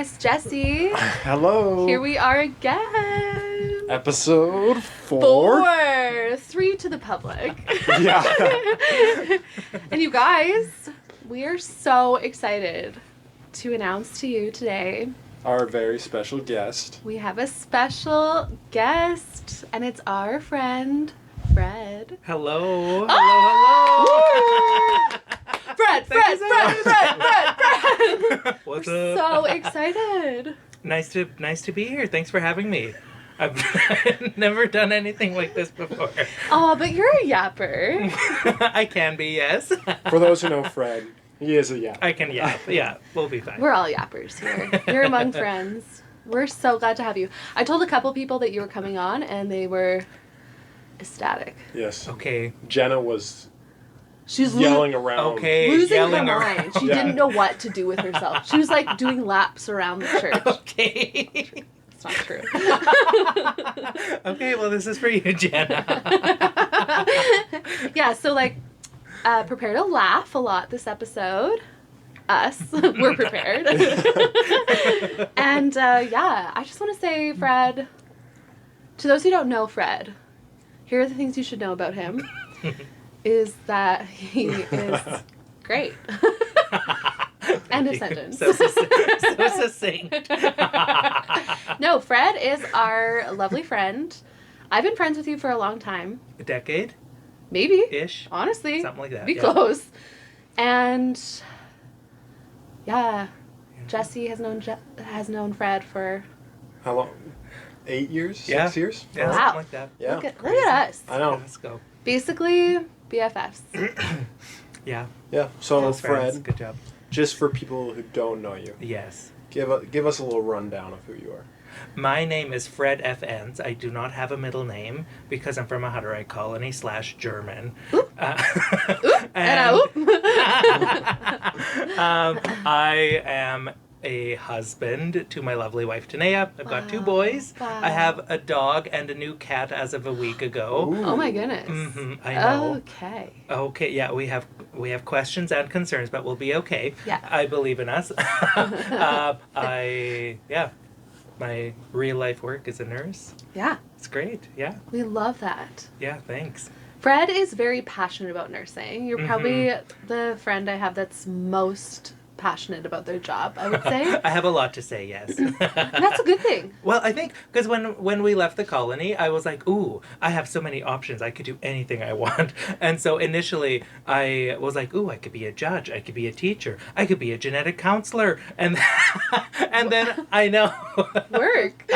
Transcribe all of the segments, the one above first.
guys, Jessie. Hello. Here we are again. Episode 4. 3 to the public. Yeah. And you guys, we are so excited to announce to you today Our very special guest. we have a special guest, and it's our friend, Fred. Hello. Oh! Hello. Fred! What's We're up? so excited. Nice to be here. Thanks for having me. I've never done anything like this before. Oh, but you're a yapper. I can be, yes. For those who know Fred, he is a yap. I can yap. Yeah, we'll be fine. We're all yappers here. You're among friends. We're so glad to have you. I told a couple people that you were coming on, and they were ecstatic. Yes. Okay. Jenna was She's yelling around. Okay. losing her yelling mind. around. She didn't know what to do with herself. She was like doing laps around the church. Okay. It's not true. Okay, well, this is for you, Jenna. Yeah, so like, prepare to laugh a lot this episode. Us. We're prepared. And yeah, I just want to say, Fred, to those who don't know Fred, here are the things you should know about him. Is that he is great. End of sentence. So succinct. No, Fred is our lovely friend. I've been friends with you for a long time. A decade? Maybe. Ish? Honestly. Something like that. Be yeah. close. And yeah, Jessie has known Fred for... How long? 8 years? Yeah. 6 years? Yeah, Wow. something like that. Yeah. Look at us. I know. Let's go. Basically, BFFs. Yeah. Yeah. So, Close friends. Fred, Good job. just for people who don't know you, Yes. give us a little rundown of who you are. My name is Fred F. Enns. I do not have a middle name because I'm from a Hutterite colony / German. Oop. And oop. I am a husband to my lovely wife, Tanea. I've got 2 boys. Wow. I have a dog and a new cat as of a week ago. Ooh. Oh my goodness. I know. Okay. Okay, yeah, we have questions and concerns, but we'll be okay. Yeah. I believe in us. My real life work is a nurse. Yeah, It's great. Yeah. we love that. Yeah, thanks. Fred is very passionate about nursing. You're probably the friend I have that's most passionate about their job, I would say. I have a lot to say, yes. And that's a good thing. Well, I think because when we left the colony, I was like, ooh, I have so many options. I could do anything I want. And so initially I was like, ooh, I could be a judge. I could be a teacher. I could be a genetic counselor. And then I know. Work.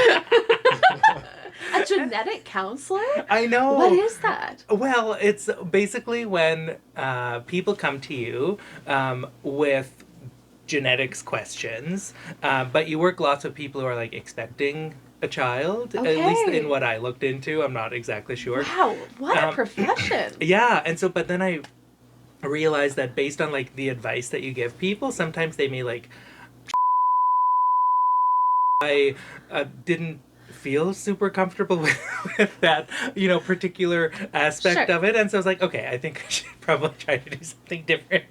A genetic counselor? I know. What is that? Well, it's basically when people come to you with genetics questions, but you work lots with people who are like expecting a child, at least Okay. in what I looked into. I'm not exactly sure. Wow, what a profession. Yeah, and so, but then I realized that based on like the advice that you give people, sometimes they may like, I didn't feel super comfortable with that, particular aspect Sure. of it. And so I was like, okay, I think I should probably try to do something different.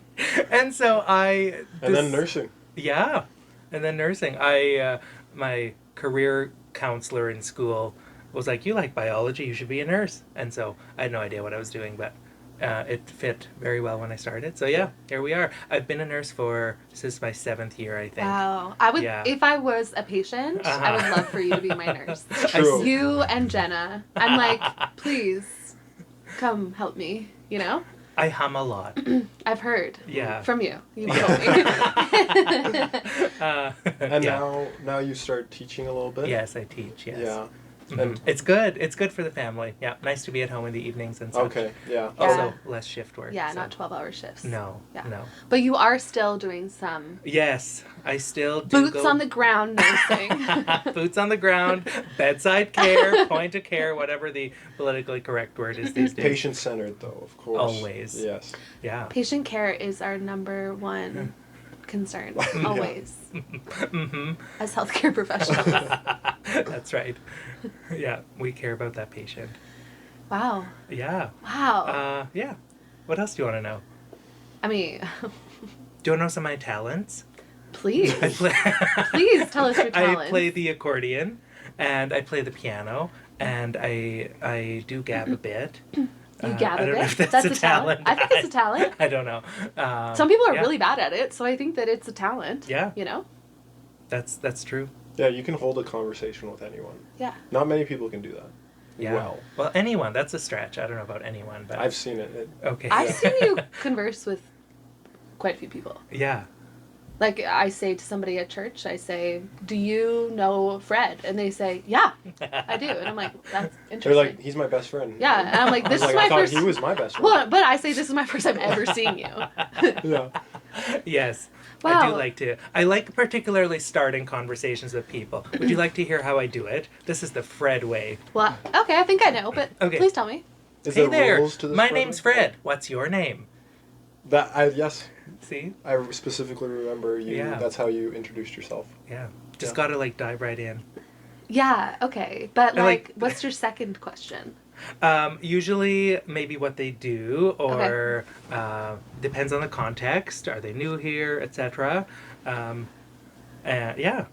And so And then nursing. Yeah. And then nursing. My career counselor in school was like, you like biology, you should be a nurse. And so I had no idea what I was doing, but it fit very well when I started. So yeah, here we are. I've been a nurse this is my 7th year, I think. Wow. I would, Yeah. if I was a patient, I would love for you to be my nurse. True. You and Jenna. I'm like, please, come help me, I hum a lot. I've heard. Yeah. From you. You told me. And yeah. now you start teaching a little bit? Yes, I teach, yes. Yeah. Mhm. And It's good. It's good for the family. Yeah, nice to be at home in the evenings and such. okay, yeah. Yeah. Also, less shift work. Yeah, so- not 12-hour shifts. No, Yeah. no. But you are still doing some Yes, I still do boots on the ground nursing. Boots on the ground, bedside care, point of care, whatever the politically correct word is these days. Patient-centered, though, of course. Always. Yes. Yeah. Patient care is our number one concern, always, Mm-hmm. as healthcare professionals. That's right. Yeah, we care about that patient. Wow. Yeah. Wow. Yeah. What else do you want to know? I mean, Do you want to know some of my talents? Please. I play, Please tell us your talents. I play the accordion, and I play the piano, and I do gab a bit. You gab I a don't know bit? if that's a talent. I think it's a talent. I don't know. Some people are yeah. really bad at it, so I think that it's a talent. Yeah. You know? That's true. Yeah, you can hold a conversation with anyone. Yeah. Not many people can do that. Yeah. Well, anyone. That's a stretch. I don't know about anyone, but I've seen it. okay. I've seen you converse with quite a few people. Yeah. Like, I say to somebody at church, I say, do you know Fred? And they say, yeah, I do. And I'm like, that's interesting. They're like, he's my best friend. Yeah, and I'm like, I was this is like, I my thought first... he was my best friend. Well, but I say, this is my first time ever seeing you. Yeah. Yes. Wow. I do like to. I like particularly starting conversations with people. Would you like to hear how I do it? This is the Fred way. Well, okay, I think I know, but Okay. please tell me. Is Hey there there. rules to this My program? name's Fred. What's your name? Yes. See? I specifically remember you. Yeah. That's how you introduced yourself. Yeah. Just Yeah. gotta like dive right in. Yeah, okay. But, I like- what's your second question? Usually, maybe what they do, or depends on the context. Are they new here, etc. Yeah.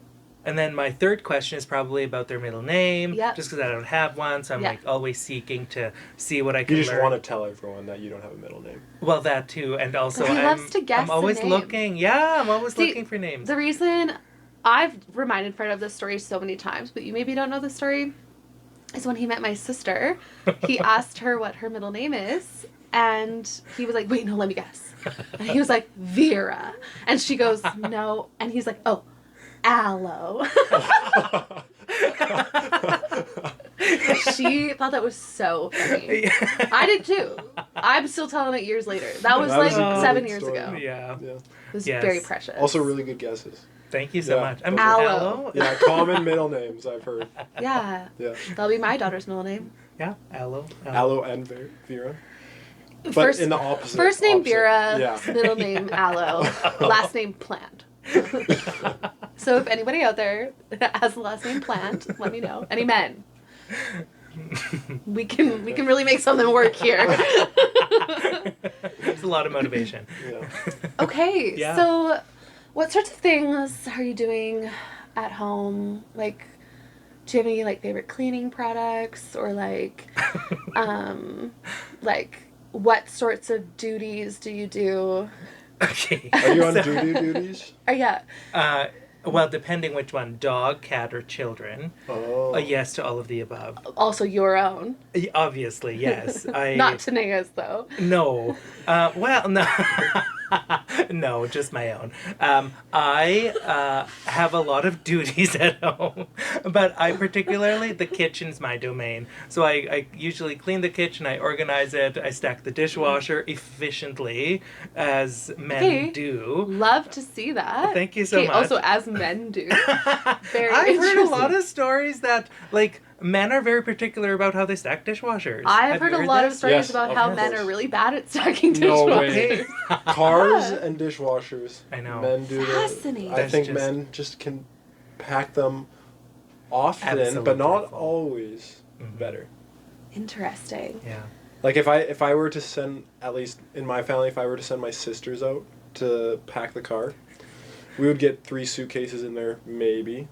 And then my third question is probably about their middle name. Yep. Just because I don't have one, so I'm Yeah. like always seeking to see what I can You just learn. want to tell everyone that you don't have a middle name. Well, that too, and also He loves to guess I'm the always name. looking. Yeah, I'm always See, looking for names. The reason I've reminded Fred of this story so many times, but you maybe don't know the story, is when he met my sister, he asked her what her middle name is, and he was like, wait, no, let me guess. And he was like, Vera. And she goes, no. And he's like, oh, Aloe. She thought that was so funny. I did too. I'm still telling it years later. That was That like was a 7 great years story. ago. Yeah. Yeah. It was Yes. very precious. Also, really good guesses. Thank you so Yeah. much. Aloe. Yeah, common middle names I've heard. Yeah. Yeah. That'll be my daughter's middle name. Yeah, aloe. Aloe and Vera. But First, in the opposite. first name opposite. Vera, Yeah. middle name Aloe, last name Plant. So if anybody out there has the last name Plant, let me know. Any men? We can really make something work here. There's a lot of motivation. Yeah. Okay, Yeah. so what sorts of things are you doing at home? Like, do you have any like favorite cleaning products, or like what sorts of duties do you do? Okay. Are you on So- duties? Yeah. Well, depending which one, dog, cat, or children. Oh. A yes to all of the above. Also your own. Obviously, yes. Not Tanea's though. No. Well, no. No, just my own. I have a lot of duties at home, but the kitchen's my domain. So I usually clean the kitchen, I organize it, I stack the dishwasher efficiently, as men do. Love to see that. Thank you so much. Also, as men do. Very I've heard a interesting. lot of stories that, like, men are very particular about how they stack dishwashers. I've Have heard you a lot of this? stories Yes, about of how course. men are really bad at stacking No dishwashers. way. Cars and dishwashers. I know. Men do Fascinating. I That's think just- men just can pack them often, Absolutely but not full. always Mhm. better. Interesting. Yeah. Like if I were to send, at least in my family, if I were to send my sisters out to pack the car, we would get 3 suitcases in there maybe,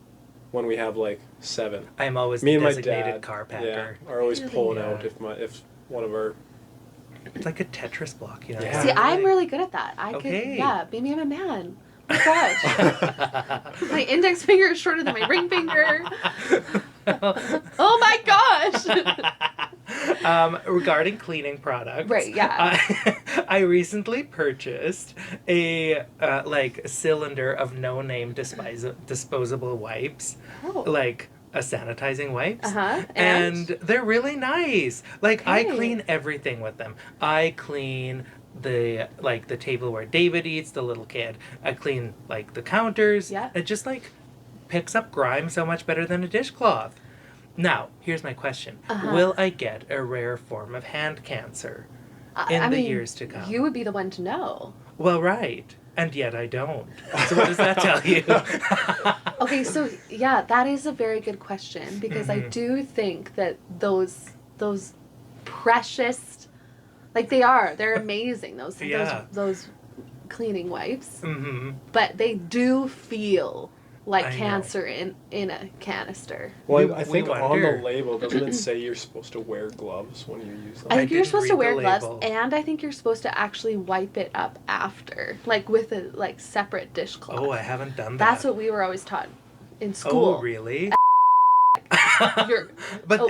when we have like 7. I'm always Me the and my designated dad, car yeah, packer. are always Really? pulling Yeah. out if one of our. It's like a Tetris block, you know? Yeah. See, I'm really good at that. I Okay. could, yeah, maybe I'm a man. Oh my gosh. My index finger is shorter than my ring finger. Oh my gosh. Regarding cleaning products, Right, yeah. I recently purchased a cylinder of no-name disposable wipes, Oh. like a sanitizing wipes. Uh-huh. And they're really nice. Like, I Okay. clean everything with them. I clean the table where David eats, the little kid. I clean like the counters. Yeah. It just like picks up grime so much better than a dishcloth. Now, here's my question. Uh-huh. Will I get a rare form of hand cancer in I the mean, years to come? You would be the one to know. Well, right. And yet I don't. So what does that tell you? Okay, so yeah, that is a very good question, because I Mhm. do think that those precious, like they're amazing. Yeah. Those cleaning wipes, Mm-hmm. but they do feel like I know. cancer in a canister. Well, We- I we think on the wonder. label, doesn't it say you're supposed to wear gloves when you use them? I think you're didn't supposed to read wear the gloves, label. and I think you're supposed to actually wipe it up after, like with a like separate dishcloth. Oh, I haven't done that. That's what we were always taught in school. Oh, really? You're- But oh.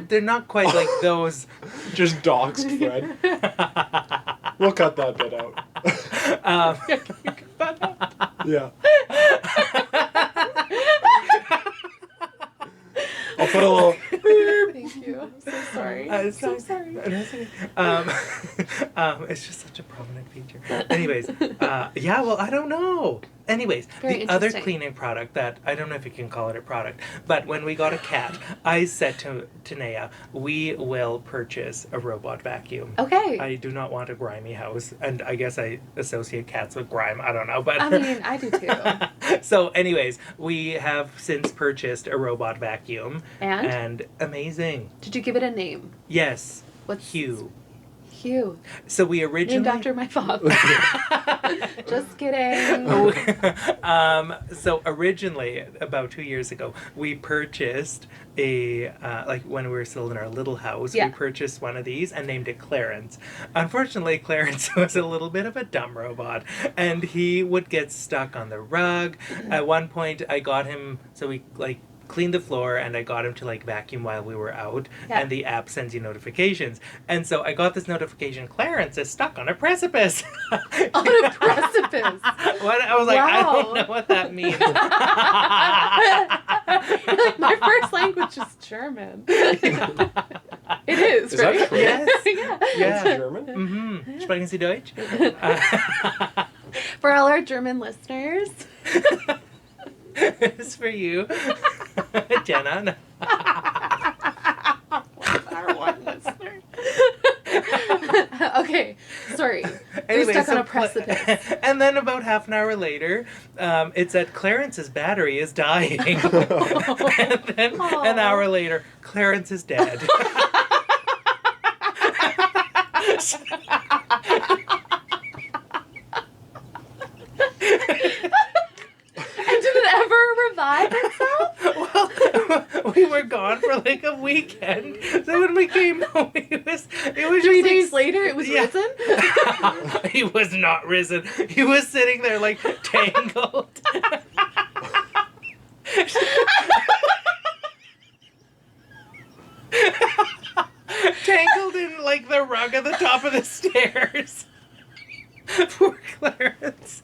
they're not quite like those. Just doxed Fred. We'll cut that bit out. um, Yeah. I'll put a little. Thank you. I'm so sorry. It's so fine. sorry. No, it's okay. It's just such a prominent feature. Anyways, yeah, well, I don't know. Anyways, Very the other interesting. cleaning product that, I don't know if you can call it a product, but when we got a cat, I said to Naya, we will purchase a robot vacuum. Okay. I do not want a grimy house, and I guess I associate cats with grime. I don't know, but I mean, I do too. So, anyways, we have since purchased a robot vacuum, And amazing. did you give it a name? Yes, What's Hugh. Hugh. So we originally Named after my father. Just kidding. So originally, about 2 years ago, we purchased a like when we were still in our little house, Yeah. we purchased one of these and named it Clarence. Unfortunately, Clarence was a little bit of a dumb robot, and he would get stuck on the rug. At one point, I got him, so we like cleaned the floor, and I got him to like vacuum while we were out, Yeah. and the app sends you notifications, and so I got this notification: Clarence is stuck on a precipice. On a precipice. What? I was like, I Wow. don't know what that means. You're like, my first language is German. It is, Is that right? true? Yes. Yeah. Yeah. It's German? Mm-hmm. Sprechen Sie Deutsch? For all our German listeners. It's for you, Jenna. Our one listener. Okay, sorry. Anyway, You're stuck on a Cla- precipice. and then about half an hour later, it said Clarence's battery is dying. And then an hour later, Clarence is dead. And did it ever revive itself? Well, we were gone for like a weekend, so when we came home, it was 3 just days later, it was Yeah. risen? He was not risen. He was sitting there like tangled. Tangled in like the rug at the top of the stairs. Poor Clarence.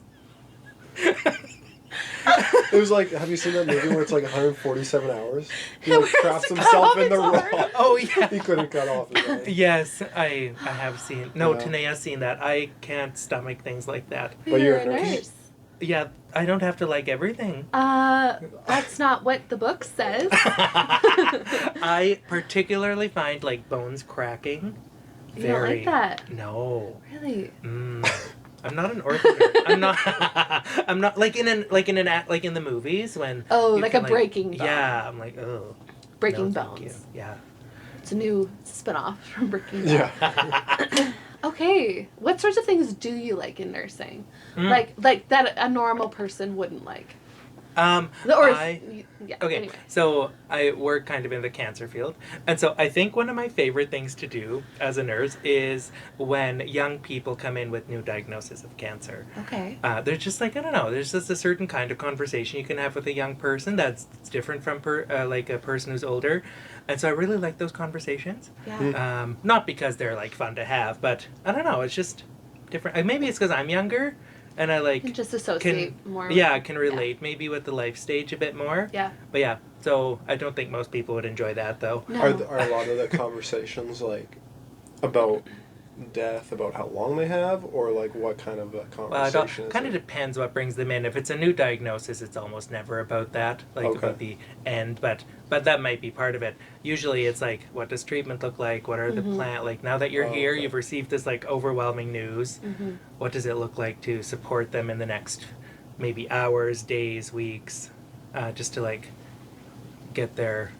It was like, have you seen that movie where it's like 147 hours? He Where like it's traps cut himself off in the his arm. rock. Oh yeah. He couldn't cut off his arm. Yes, I have seen. No, Yeah. Tanea's seen that. I can't stomach things like that. But you're a nurse. Yeah, I don't have to like everything. That's not what the book says. I particularly find like bones cracking. You don't like that? No. Really? I'm not an orthodox. I'm not. I'm not like in the movies when. Oh, you like can, a breaking bone. Yeah, I'm like, oh. Breaking no, thank you. Bones. Yeah. It's a new spin-off from Breaking Bad. Yeah. Okay, what sorts of things do you like in nursing? Mm. Like that a normal person wouldn't like? Or Yeah, Okay, anyway. so I work kind of in the cancer field. And so I think one of my favorite things to do as a nurse is when young people come in with new diagnosis of cancer. Okay. There's just like, I don't know, there's just a certain kind of conversation you can have with a young person that's different from like a person who's older. And so I really like those conversations. Yeah. Not because they're like fun to have, but I don't know, it's just different. Maybe it's because I'm younger and I like... You just associate more. Yeah, I can relate maybe with the life stage a bit more. Yeah. But yeah, so I don't think most people would enjoy that though. No. Are a lot of the conversations like about death, about how long they have, or like what kind of a conversation is Kind of it? depends what brings them in. If it's a new diagnosis, it's almost never about that, like Okay. about the end. But that might be part of it. Usually, it's like, what does treatment look like? What are the plan? Like now that you're Oh, here, okay. you've received this like overwhelming news. Mm-hmm. What does it look like to support them in the next maybe hours, days, weeks, just to like get their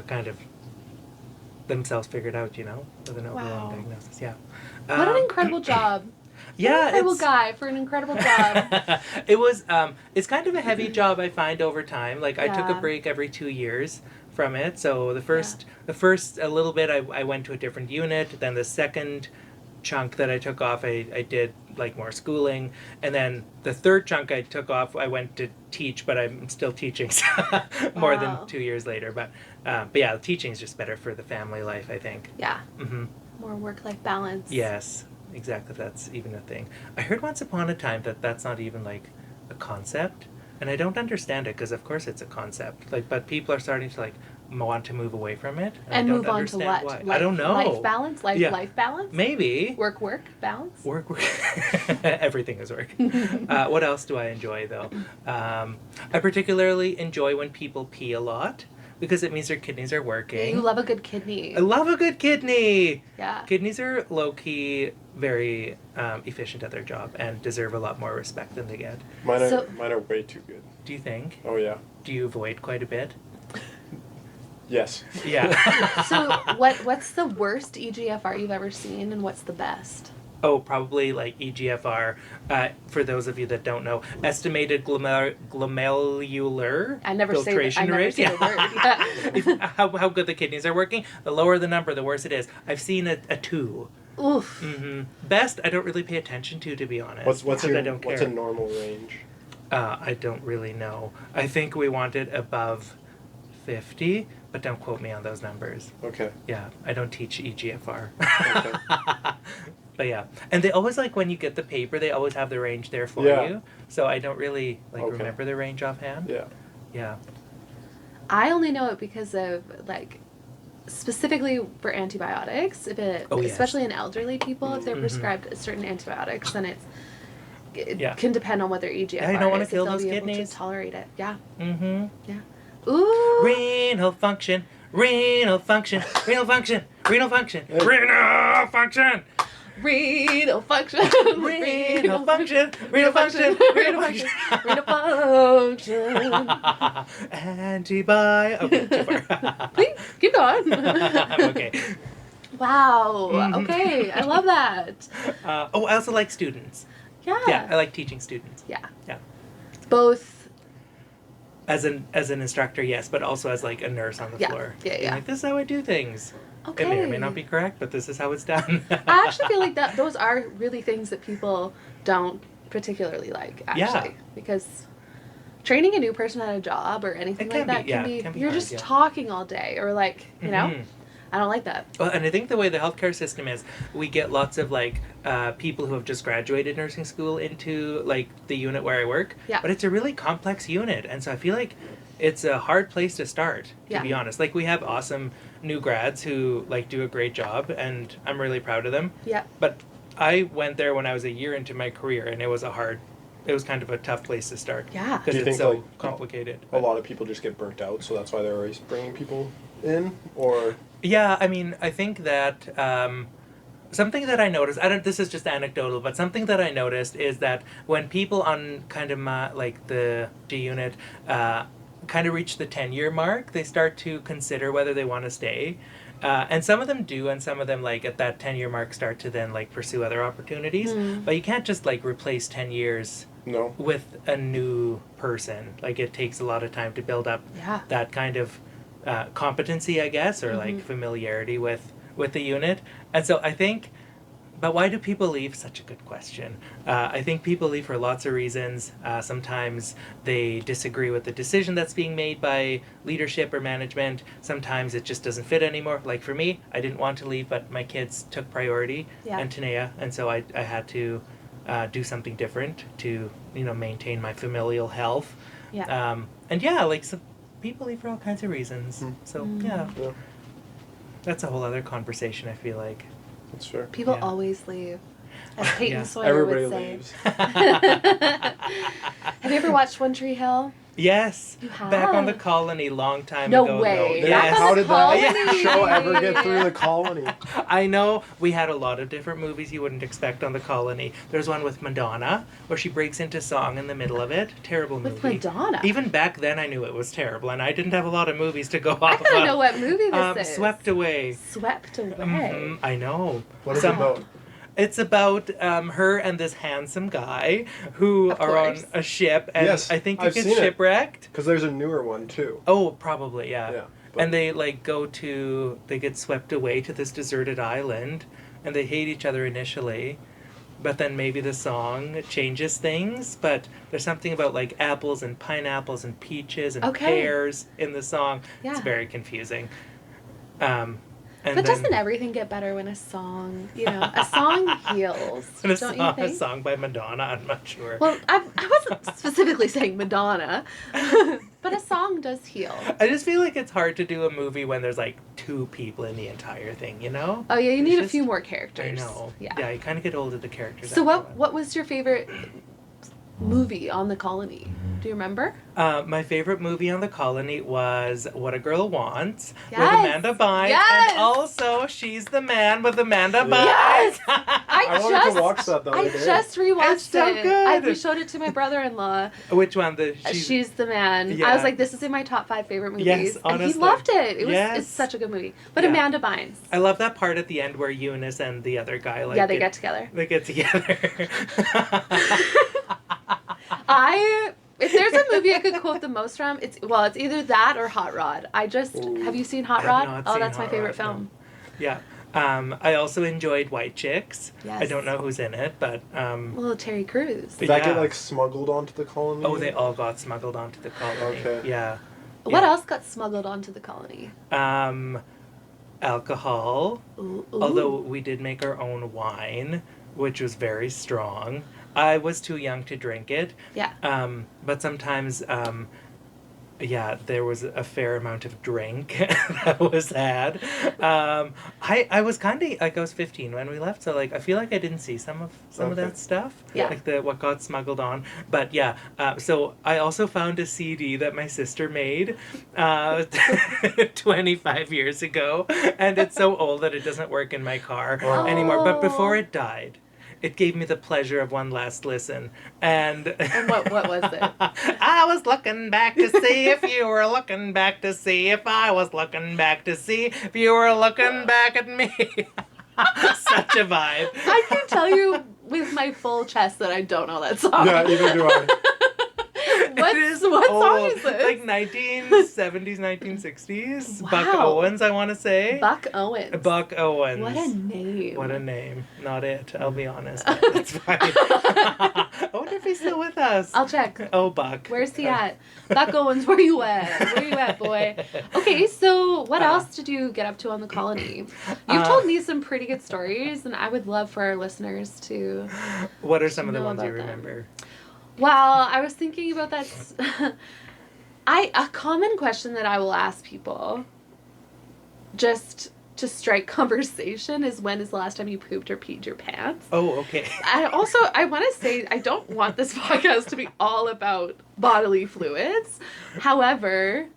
kind of themselves figured out, you know, with an overwhelming Wow. diagnosis. Yeah. What an incredible job. Yeah, incredible guy for an incredible job. It was it's kind of a heavy job, I find, over time. Like I took a Yeah. break every 2 years from it. So the first a little bit I went to a different unit. Then the second chunk that I took off, I did like more schooling, and then the third chunk I took off, I went to teach, but I'm still teaching more than Wow. 2 years later. But yeah, teaching is just better for the family life, I think. Yeah. Hmm. More work-life balance. Yes, exactly. That's even a thing. I heard once upon a time that that's not even like a concept, and I don't understand it because of course it's a concept. Like, but people are starting to like want to move away from it, And I don't move on to understand what? why. I don't know. Life balance? Yeah. Life balance? Maybe. Work balance? Work. Everything is work. What else do I enjoy though? I particularly enjoy when people pee a lot because it means their kidneys are working. You love a good kidney. I love a good kidney. Yeah. Kidneys are low-key very efficient at their job and deserve a lot more respect than they get. Mine So- are way too good. Do you think? Oh yeah. Do you avoid quite a bit? Yes. Yeah. So what's the worst EGFR you've ever seen, and what's the best? Oh, probably like EGFR. For those of you that don't know, estimated glomerular I never say filtration the rate. word. Yeah. If, how good the kidneys are working. The lower the number, the worse it is. I've seen a 2. Oof. Mm-hmm. Best, I don't really pay attention to be honest. What's because I your don't what's care. a normal range? I don't really know. I think we want it above 50, but don't quote me on those numbers. Okay. Yeah, I don't teach EGFR. Okay. But yeah, and they always like when you get the paper, they always have the range there for Yeah. you. So I don't really like Okay. remember the range offhand. Yeah. Yeah. I only know it because of like specifically for antibiotics. If it, Oh, yes. especially in elderly people, if they're Mhm. prescribed certain antibiotics, then it Yeah. can depend on what their EGFR Yeah, you don't wanna is, if kill they'll those be able kidneys. to tolerate it. Yeah. Mm-hmm. Ooh. Renal function. Renal function. Renal function. Renal function. Renal function. Renal function. Renal function. Renal function. Renal function. Renal function. Antibiotic. Okay, too far. Please keep going. Okay. Wow. Mhm. Okay, I love that. I also like students. Yeah. Yeah, I like teaching students. Yeah. Yeah. Both. As an instructor, yes, but also as like a nurse on the Yeah, floor. yeah, Being yeah. Like, this is how I do things. Okay. It may or may not be correct, but this is how it's done. I actually feel like that those are really things that people don't particularly like, actually. Yeah. Because training a new person at a job or anything It like can that be- can yeah, be, it can be you're hard, just yeah. talking all day, or like, you know, Mhm. I don't like that. Well, and I think the way the healthcare system is, we get lots of like people who have just graduated nursing school into like the unit where I work. Yeah. But it's a really complex unit, and so I feel like it's a hard place to start. To Yeah. be honest, like we have awesome new grads who like do a great job, and I'm really proud of them. Yeah. But I went there when I was a year into my career, and it was kind of a tough place to start. Yeah. Because Do you it's think, so like, complicated. A lot of people just get burnt out, so that's why they're always bringing people in, or Yeah, I mean, I think that something that I noticed, this is just anecdotal, but something that I noticed is that when people on kind of like the G unit kind of reach the 10-year mark, they start to consider whether they want to stay. And some of them do, and some of them, like, at that 10-year mark start to then, like, pursue other opportunities. Mm. But you can't just, like, replace 10 years no. with a new person. Like, it takes a lot of time to build up Yeah. that kind of competency, I guess, or, like, Mhm. familiarity with the unit. And so I think... But why do people leave? Such a good question. I think people leave for lots of reasons. Sometimes they disagree with the decision that's being made by leadership or management. Sometimes it just doesn't fit anymore. Like for me, I didn't want to leave, but my kids took priority, Yeah. and Tanea, and so I had to do something different to maintain my familial health. Yeah. And yeah, like some people leave for all kinds of reasons. Mm. So Mm. yeah, Yeah, that's a whole other conversation. I feel like. that's fair. People Yeah. always leave. As Peyton Yeah. Sawyer Everybody would say. leaves. Have you ever watched One Tree Hill? Yes, You back on the have? colony, long time No ago. way. Though. Back Yes. on How the did that colony. show ever get through the colony? I know we had a lot of different movies you wouldn't expect on the colony. There's one with Madonna where she breaks into song in the middle of it. Terrible movie. With Madonna. Even back then, I knew it was terrible, and I didn't have a lot of movies to go I off gotta of. know what movie this is. Swept Away. Swept away. I know. What is Some- it about? It's about her and this handsome guy who Of are on course. a ship, and Yes, I think he I've gets seen it. shipwrecked. Because there's a newer one too. Oh, probably, yeah. Yeah. But And they like they get swept away to this deserted island, and they hate each other initially, but then maybe the song changes things. But there's something about like apples and pineapples and peaches and Okay. pears in the song. It's Yeah. very confusing. And But then, doesn't everything get better when a song, a song heals? and Don't you a think? song by Madonna, I'm not sure. Well, I wasn't specifically saying Madonna, but a song does heal. I just feel like it's hard to do a movie when there's like two people in the entire thing, you know? Oh yeah, you It's need a just- few more I characters. know. Yeah. You kind of get old of the characters. So after a while. what was your favorite movie on the colony? Do you remember? My favorite movie on the colony was What a Girl Wants with Yes! Amanda Bynes, Yes! and also She's the Man with Amanda Bynes. Yes! I wanted to watch that the other I day. just rewatched It's so it. good. We showed it to my brother-in-law. Which one? She's the Man. I Yeah. was like, this is in my top 5 favorite movies. Yes, and he honestly. loved it. Yes. It's such a good movie. But Yeah. Amanda Bynes. I love that part at the end where Eunice and the other guy like Yeah, they get together. They get together. If there's a movie I could quote the most from, it's either that or Hot Rod. Have you seen Hot I Rod? have not Oh, seen that's my Hot favorite Rod, film. Yeah. I also enjoyed White Chicks. Yes. I don't know who's in it, but Little Terry Crews. Did that Yeah. get like smuggled onto the colony? oh, they all got smuggled onto the colony. Okay. Yeah. What Yeah. else got smuggled onto the colony? Alcohol. Ooh. Although we did make our own wine, which was very strong. I was too young to drink it. Yeah. But sometimes, there was a fair amount of drink that was had. I was kind of like I was 15 when we left, so like I feel like I didn't see some of Okay. that stuff. Yeah. Like what got smuggled on. But yeah, so I also found a CD that my sister made 25 years ago, and it's so old that it doesn't work in my car Oh. anymore. But before it died, it gave me the pleasure of one last listen. And what was it? I was looking back to see if you were looking back to see if I was looking back to see if you were looking back at me. Such a vibe. I can tell you with my full chest that I don't know that song. Yeah, either do I. What song old. is this? Like 1970s, 1960s. Buck Wow. Owens, I want to say. Buck Owens. Buck Owens. What a name. What a name. Not it, I'll be honest. That's fine. I wonder if he's still with us. I'll check. Oh, Buck. Where's he at? Buck Owens, where you at? Where you at, boy? Okay, so what else did you get up to on the colony? You've told me some pretty good stories, and I would love for our listeners to... What are some of the know ones you about them. remember? Well, I was thinking about that. A common question that I will ask people, just to strike conversation, is when is the last time you pooped or peed your pants? Oh, okay. I want to say I don't want this podcast to be all about bodily fluids. However,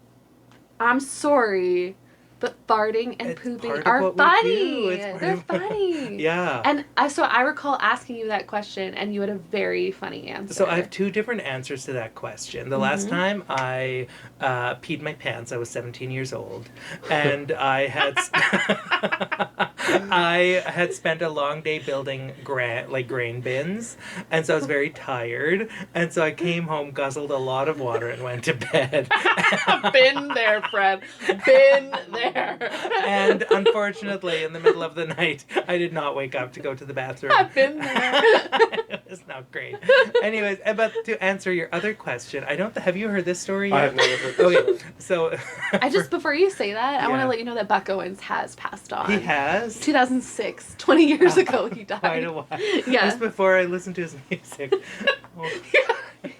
I'm sorry, but farting and It's pooping part of are what we funny. do. It's part They're of- funny. Yeah. And so I recall asking you that question, and you had a very funny answer. So I have two different answers to that question. The last time I peed my pants, I was 17 years old, and I had spent a long day building grain bins, and so I was very tired, and so I came home, guzzled a lot of water, and went to bed. Been there, Fred. Been there. And unfortunately, in the middle of the night, I did not wake up to go to the bathroom. I've been there. It was not great. Anyways, but to answer your other question, have you heard this story yet? I have never heard this Okay, story. so Before you say that, I want Yeah. to let you know that Buck Owens has passed on. he has 2006, 20 years ago, he died. quite a while. Yeah. Just before I listened to his music. Oh,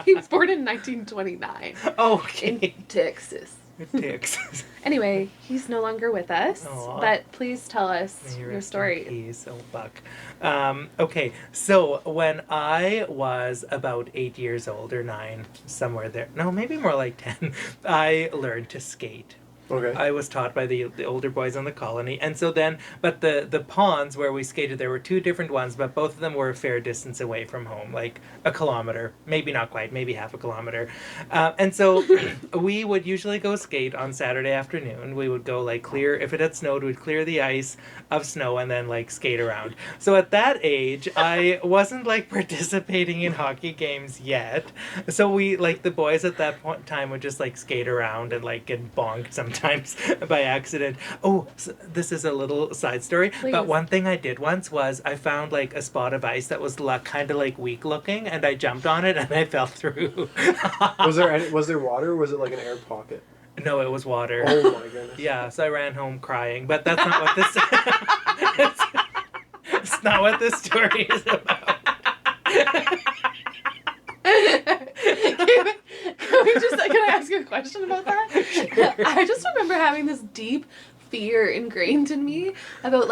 He was born in 1929 okay. in Texas. It ticks. Anyway, he's no longer with us, Aw. but please tell us May you your rest in story. peace, oh Buck. Okay, so when I was about 8 years old or 9, somewhere there, no, maybe more like 10, I learned to skate. Okay. I was taught by the older boys on the colony. And so then, but the ponds where we skated, there were two different ones, but both of them were a fair distance away from home, like a kilometer, maybe not quite, maybe half a kilometer. And so we would usually go skate on Saturday afternoon. We would go like clear, if it had snowed, we'd clear the ice of snow and then like skate around. So at that age, I wasn't like participating in hockey games yet. So we, like the boys at that point time would just like skate around and like get bonked sometimes by accident. Oh, so this is a little side story. Please. But one thing I did once was I found like a spot of ice that was kind of like weak looking, and I jumped on it and I fell through. Was there water, or was it like an air pocket? No, it was water. Oh my goodness. Yeah, so I ran home crying. But that's not what this. It's not what this story is about. Can I ask you a question about that? Sure. I just remember having this deep fear ingrained in me about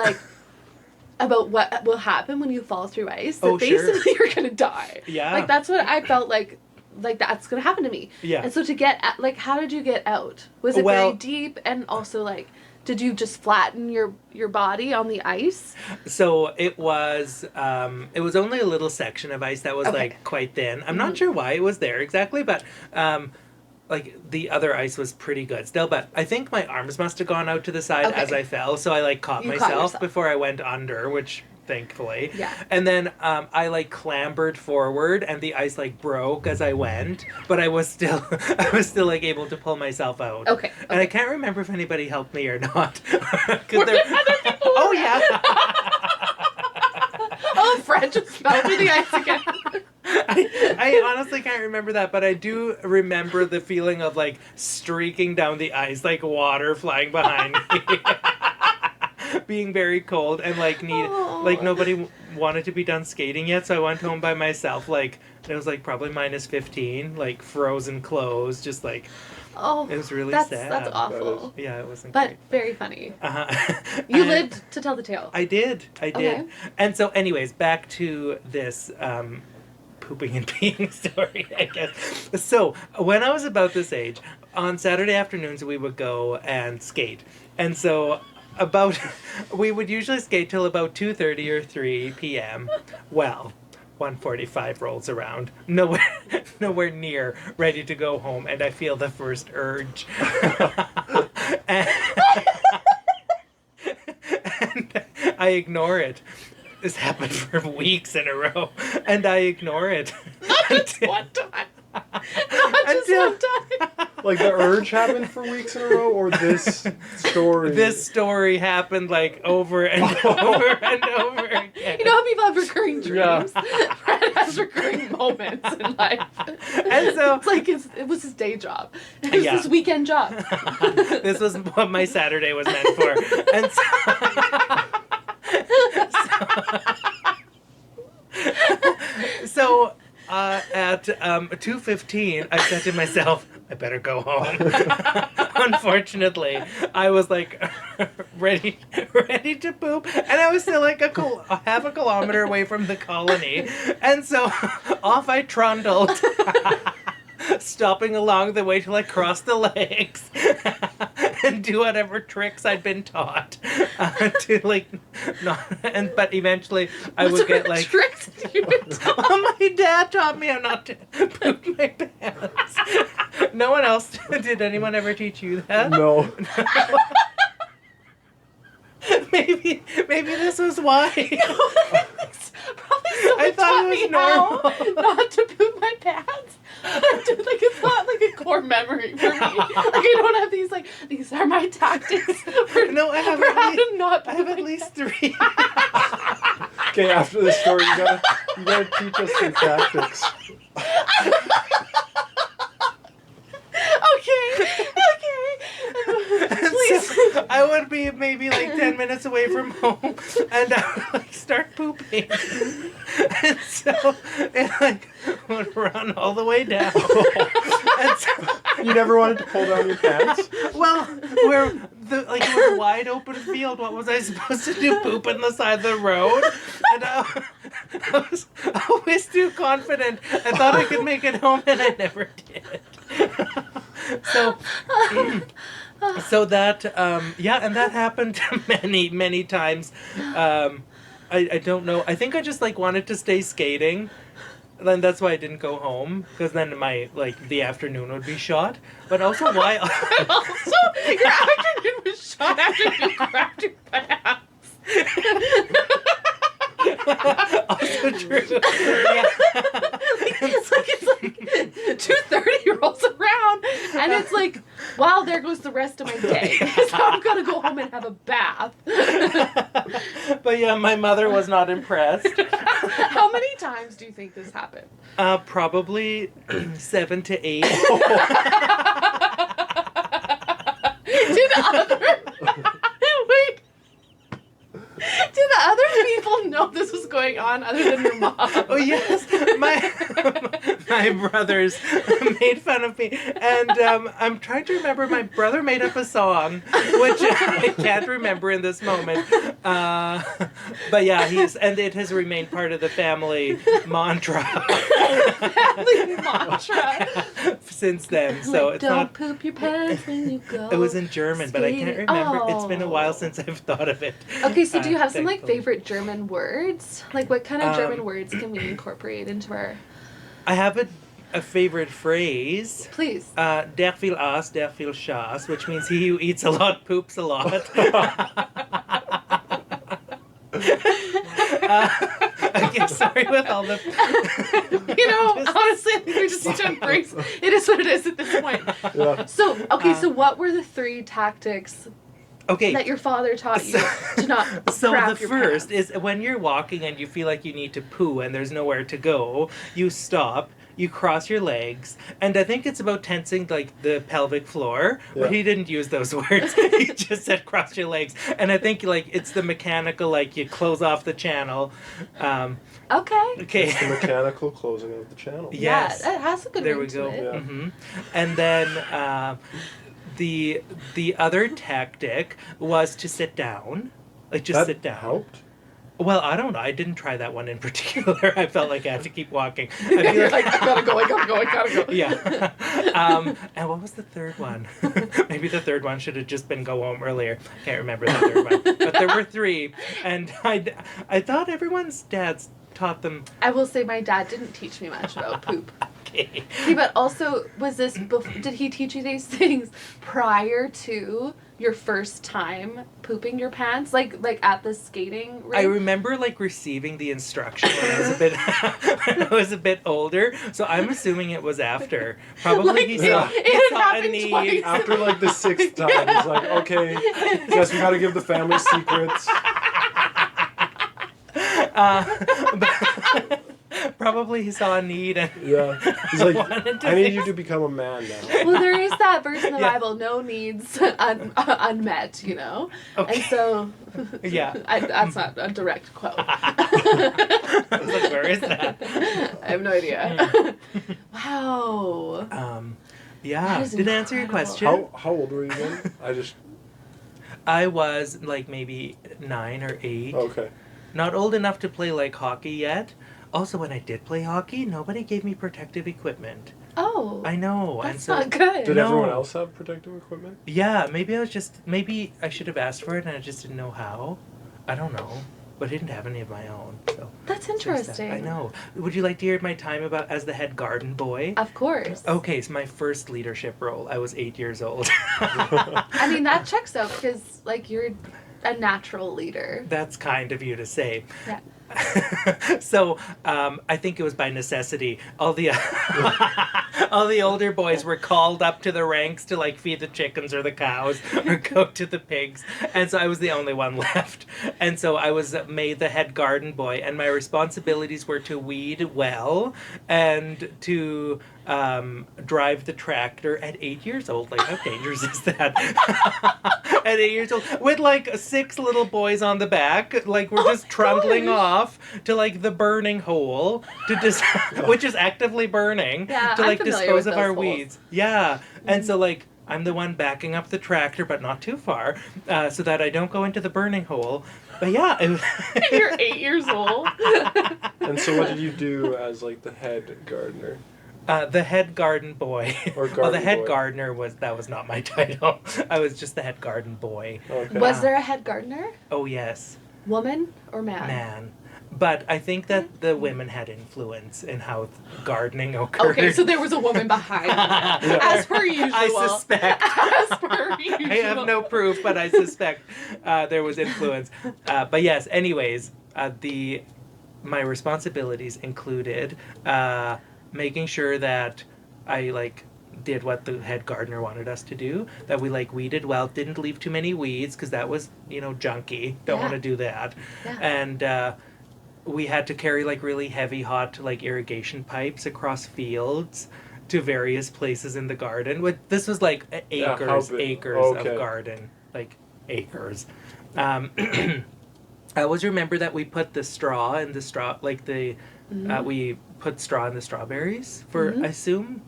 what will happen when you fall through ice. That basically you're gonna die. Yeah. Like that's what I felt like that's gonna happen to me. Yeah. And so to get like, how did you get out? Was it very deep? And also like, did you just flatten your body on the ice? So it was only a little section of ice that was like quite thin. I'm not sure why it was there exactly, but like the other ice was pretty good still. But I think my arms must have gone out to the side as I fell, so I like caught myself before I went under, which thankfully. Yeah. And then I like clambered forward, and the ice like broke as I went, but I was still like able to pull myself out. Okay. And I can't remember if anybody helped me or not. Were there other people? Oh yeah. Oh, Fred just melted the ice again. I honestly can't remember that, but I do remember the feeling of like streaking down the ice, like water flying behind me. Being very cold and like nobody wanted to be done skating yet, so I went home by myself. Like it was like probably -15, like frozen clothes, just like it was really sad. That's awful. Yeah, it wasn't. But great. very funny. You lived to tell the tale. I did. Okay. And so, anyways, back to this pooping and peeing story, I guess. So when I was about this age, on Saturday afternoons we would go and skate, and so. We would usually skate till about 2:30 or 3 p.m. Well, 1:45 rolls around. Nowhere near ready to go home, and I feel the first urge. and I ignore it. This happened for weeks in a row, and I ignore it. Not just one time. Like the urge happened for weeks in a row, or this story? This story happened like over and over and over again. You know how people have recurring dreams? Yeah. Fred has recurring moments in life. And so it's like it was his day job. It was his weekend job. This was what my Saturday was meant for. And so at 2:15, I said to myself, I better go home. Unfortunately, I was like ready to poop, and I was still like half a kilometer away from the colony, and so off I trundled, stopping along the way till I crossed the lakes and do whatever tricks I'd been taught to like not. But eventually I would get like tricks you been taught? Oh, my dad taught me how not to poop my pants. No one else did. Anyone ever teach you that? No. Maybe this was why. Probably someone taught me how not to poop my pants. Like it's not like a core memory for me. Like I don't have these are my tactics for, no, I have at least 3. Okay, after this story, you gotta teach us some tactics. Okay. Please. So I would be maybe like 10 minutes away from home, and I would like start pooping, and so it like would run all the way down. And so, you never wanted to pull down your pants? Well, it was a wide open field. What was I supposed to do? Poop on the side of the road? And I was always too confident. I thought I could make it home, and I never did. So So that, and that happened many times. I don't know. I think I just like wanted to stay skating. Then that's why I didn't go home, because then the afternoon would be shot. But also why? Also, your afternoon was shot after you grabbed your pants. Also true. Yeah. It's like 2:30 rolls around, and it's like, wow, there goes the rest of my day. So I'm gonna go home and have a bath. But yeah, my mother was not impressed. How many times do you think this happened? Probably 7 to 8. Did the other people know this was going on other than your mom? Oh yes, my brothers made fun of me, and I'm trying to remember. My brother made up a song, which I can't remember in this moment. But yeah, it has remained part of the family mantra. Family mantra. Since then, so like, it's don't not. poop your pants when you go. It was in German, but I can't remember. Oh. It's been a while since I've thought of it. Okay, so do you have some like thankfully. favorite German words? Like what kind of German words can we incorporate into our... I have a favorite phrase. Please. Der viel aß, der viel Schaß, which means he who eats a lot poops a lot. Okay, sorry with all the... Honestly, I think we just need to embrace it is what it is at this point. Yeah. So, so what were the 3 tactics that your father taught you to not So crap the your first pants? is when you're walking and you feel like you need to poo and there's nowhere to go, you stop, you cross your legs, and I think it's about tensing like the pelvic floor, but he didn't use those words. He just said cross your legs. And I think like it's the mechanical, like you close off the channel. Okay. It's the mechanical closing of the channel. Yes. Yeah, it has a good There ring we go. to it. Yeah. Mm-hmm. And then the other tactic was to sit down. Like just That sit down. helped? Well, I don't know. I didn't try that one in particular. I felt like I had to keep walking. I You're feel like, I gotta go. yeah. And what was the third one? Maybe the third one should have just been go home earlier. Can't remember the third one. But there were 3. And I thought everyone's dads taught them. I will say my dad didn't teach me much about poop. Okay. Okay, but also, did he teach you these things prior to your first time pooping your pants? Like at the skating rink? I remember like receiving the instruction when I was a bit older, so I'm assuming it was after. Probably Like, he it saw a happened need. twice. After like the 6th time, it's like, okay, guess we gotta give the family secrets. Probably he saw a need and Yeah. He's like, wanted to I need fix- you to become a man now. Well, there is that verse in the Yeah. Bible, no needs unmet, you know? Okay. And so, Yeah. that's not a direct quote. I was like, where is that? I have no idea. Wow. Yeah. That is Did I answer your incredible. question? How old were you then? I was like maybe 9 or 8. Okay. Not old enough to play like hockey yet. Also, when I did play hockey, nobody gave me protective equipment. Oh. I know. That's and so, not good. Did No. everyone else have protective equipment? Yeah, maybe I should have asked for it and I just didn't know how. I don't know. But I didn't have any of my own. So That's there's that. interesting. I know. Would you like to hear my time as the head garden boy? Of course. Okay, it's my first leadership role. I was 8 years old. I mean, that checks out because, like, you're a natural leader. That's kind of you to say. Yeah. So I think it was by necessity. All the older boys were called up to the ranks to like feed the chickens or the cows or go to the pigs, and so I was the only one left. And so I was made the head garden boy, and my responsibilities were to weed well and to drive the tractor at 8 years old. Like, how dangerous is that? At 8 years old, with like 6 little boys on the back, like we're just trundling off to like the burning hole which is actively burning, Yeah, to I'm like familiar dispose with of our those holes. weeds. Yeah, and so like I'm the one backing up the tractor, but not too far, so that I don't go into the burning hole. But yeah, You're 8 years old. And so what did you do as like the head gardener? The head garden boy. Or Well, the garden head boy. gardener was not my title. I was just the head garden boy. Okay. Was there a head gardener? Oh yes, Woman or man? man. But I think that the women had influence in how gardening occurred. Okay, so there was a woman behind it, as per usual. I suspect. As per usual. I have no proof, but I suspect there was influence. But yes, anyways, my responsibilities included making sure that I did what the head gardener wanted us to do. That we weeded well, didn't leave too many weeds because that was junky. Don't want to do that. Yeah. And we had to carry really heavy hot irrigation pipes across fields to various places in the garden. This was acres Okay. of garden, acres. I always remember that we put the straw in the straw, we put straw in the strawberries for, I assume,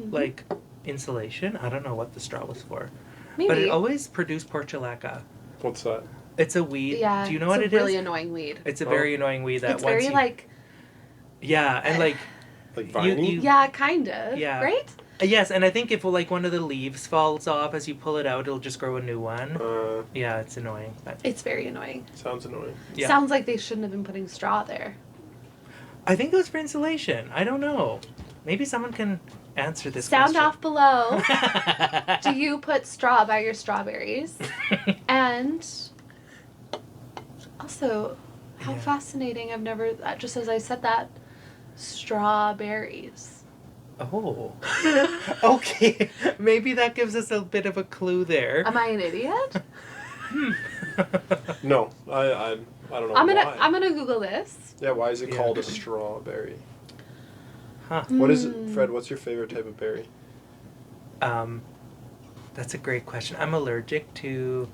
insulation. I don't know what the straw was for. Maybe. But it always produced portulaca. What's that? It's a weed. Yeah. Do you know what it is? It's a really annoying weed. It's a very annoying weed that It's very Yeah, and Like viney? Yeah, kind of. Yeah. Right? yes, and I think if one of the leaves falls off as you pull it out, it'll just grow a new one. Yeah, it's annoying. But It's very annoying. Sounds annoying. Yeah. Sounds like they shouldn't have been putting straw there. I think it was for insulation. I don't know. Maybe someone can answer this Sound question. off below. Do you put straw by your strawberries? And also, how Yeah. fascinating. I've never, just as I said that, strawberries. Oh. Okay. Maybe that gives us a bit of a clue there. Am I an idiot? No, I don't know I'm why. gonna Google this. Yeah, why is it Yeah. called a strawberry? Huh. What is it, Fred? What's your favorite type of berry? That's a great question. I'm allergic to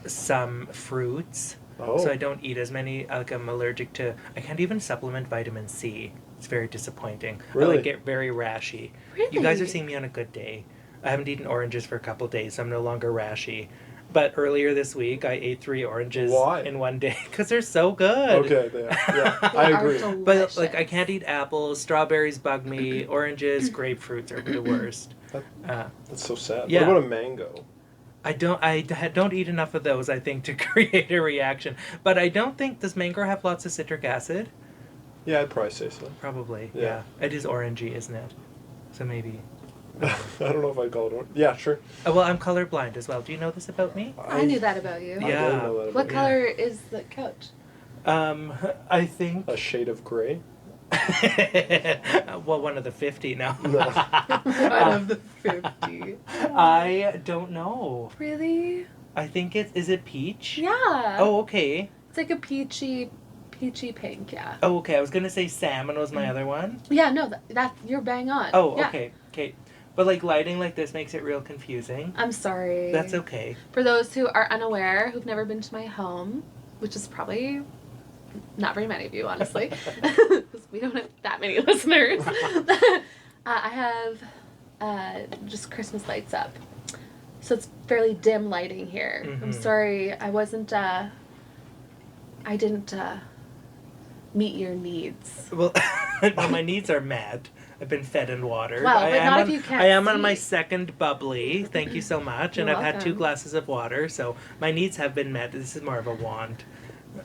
some fruits. Oh. So I don't eat as many. I'm allergic to. I can't even supplement vitamin C. It's very disappointing. Really? I get very rashy. Really? You guys are seeing me on a good day. I haven't eaten oranges for a couple days, so I'm no longer rashy. But earlier this week, I ate 3 oranges Why? in one day because they're so good. Okay, they are. Yeah, They I are agree. But delicious. I can't eat apples. Strawberries bug me. Oranges, grapefruits are the worst. That's so sad. Yeah. What about a mango? I don't eat enough of those, I think, to create a reaction. But I don't think, does mango have lots of citric acid? Yeah, I'd probably say so. Probably, Yeah. yeah. It is orangey, isn't it? So maybe. I don't know if I'd call it orange. Yeah, sure. Well, I'm colorblind as well. Do you know this about me? I knew that about you. I Yeah. didn't know that What about color is the couch? I think. you. A shade of gray? Well, one of the 50 now. No. One of the 50. I don't know. Really? I think is it peach? Yeah. Oh, okay. It's like a peachy pink, yeah. Oh, okay. I was gonna say salmon was my other one. Yeah, no, that you're bang on. Oh, Yeah. okay. But lighting like this makes it real confusing. I'm sorry. That's okay. For those who are unaware, who've never been to my home, which is probably not very many of you, honestly, because we don't have that many listeners. I have just Christmas lights up, so it's fairly dim lighting here. I'm Mhm. sorry, I wasn't. I didn't meet your needs. Well, no, my needs are met. I've been fed and watered. Well, I but am not on, if you can't I am on see. my second bubbly. Thank you so much. And You're I've had 2 welcome. glasses of water, so my needs have been met. This is more of a want.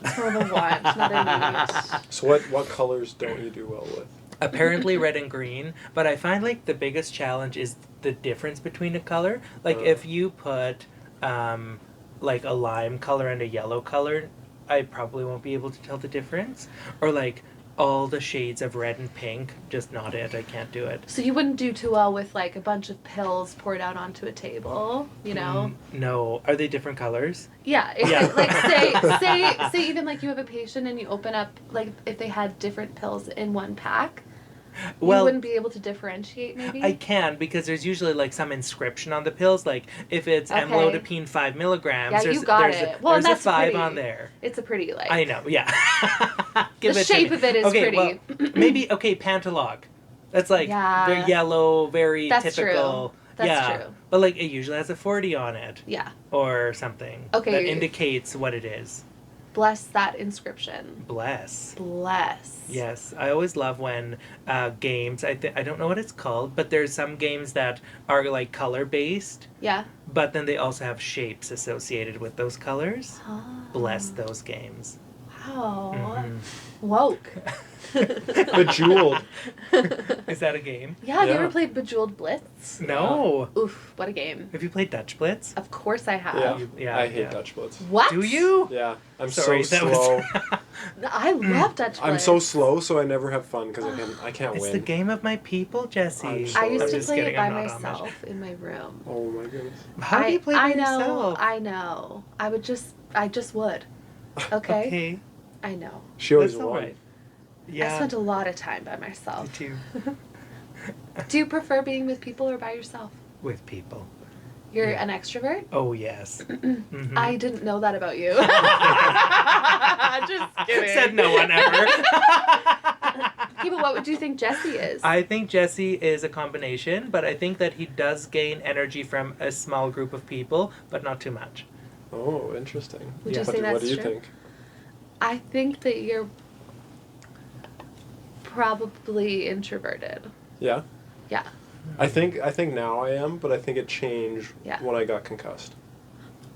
It's more of a want, not a need. So what colors don't you do well with? Apparently red and green, but I find the biggest challenge is the difference between a color. If you put a lime color and a yellow color, I probably won't be able to tell the difference. Or all the shades of red and pink, just not it. I can't do it. So you wouldn't do too well with a bunch of pills poured out onto a table, you know? No. Are they different colors? Yeah. Yeah. Say even you have a patient and you open up if they had different pills in one pack, you Well, wouldn't be able to differentiate maybe. I can because there's usually some inscription on the pills. If it's Okay. amlodipine 5 milligrams, Yeah, there's, you got there's, it. Well, there's a that's 5 pretty. on there. It's a pretty I know, yeah. The Give it to shape me. of it is okay, pretty. Well, maybe Pantalogue. That's Yeah. very yellow, very That's typical. true. That's yeah. true. But it usually has a 40 on it Yeah. or something Okay. that indicates what it is. Bless that inscription. Bless. Bless. Yes, I always love when games. I don't know what it's called, but there's some games that are like color based, Yeah. but then they also have shapes associated with those colors. Oh. Bless those games. Wow. Mhm. Woke. Bejeweled. Is that a game? Yeah, have you Yeah. ever played Bejeweled Blitz? No. Oof, what a game. Have you played Dutch Blitz? Of course I have. Yeah. Yeah, I hate yeah. Dutch Blitz. What? Do you? Yeah, I'm Sorry, so that slow. was. I love Dutch Blitz. I'm so slow, so I never have fun because I can't It's win. the game of my people, Jesse. I'm I sorry. used I'm to just play kidding, it by I'm not Amish. myself in my room. Oh my goodness. How do you play by I know, yourself? I know. I just would. Okay? Okay, I know. She always that's all won. right. I Yeah. spent a lot of time by myself. Me too. Do you prefer being with people or by yourself? With people. You're Yeah. an extrovert? Oh yes. Mhm. I didn't know that about you. Just kidding. Said no one ever. Okay, but what would you think Jesse is? I think Jesse is a combination, but I think that he does gain energy from a small group of people, but not too much. Oh, interesting. Would Yeah. you say What that's do you true? think? I think that you're probably introverted. Yeah. Yeah. I think now I am, but I think it changed Yeah. when I got concussed.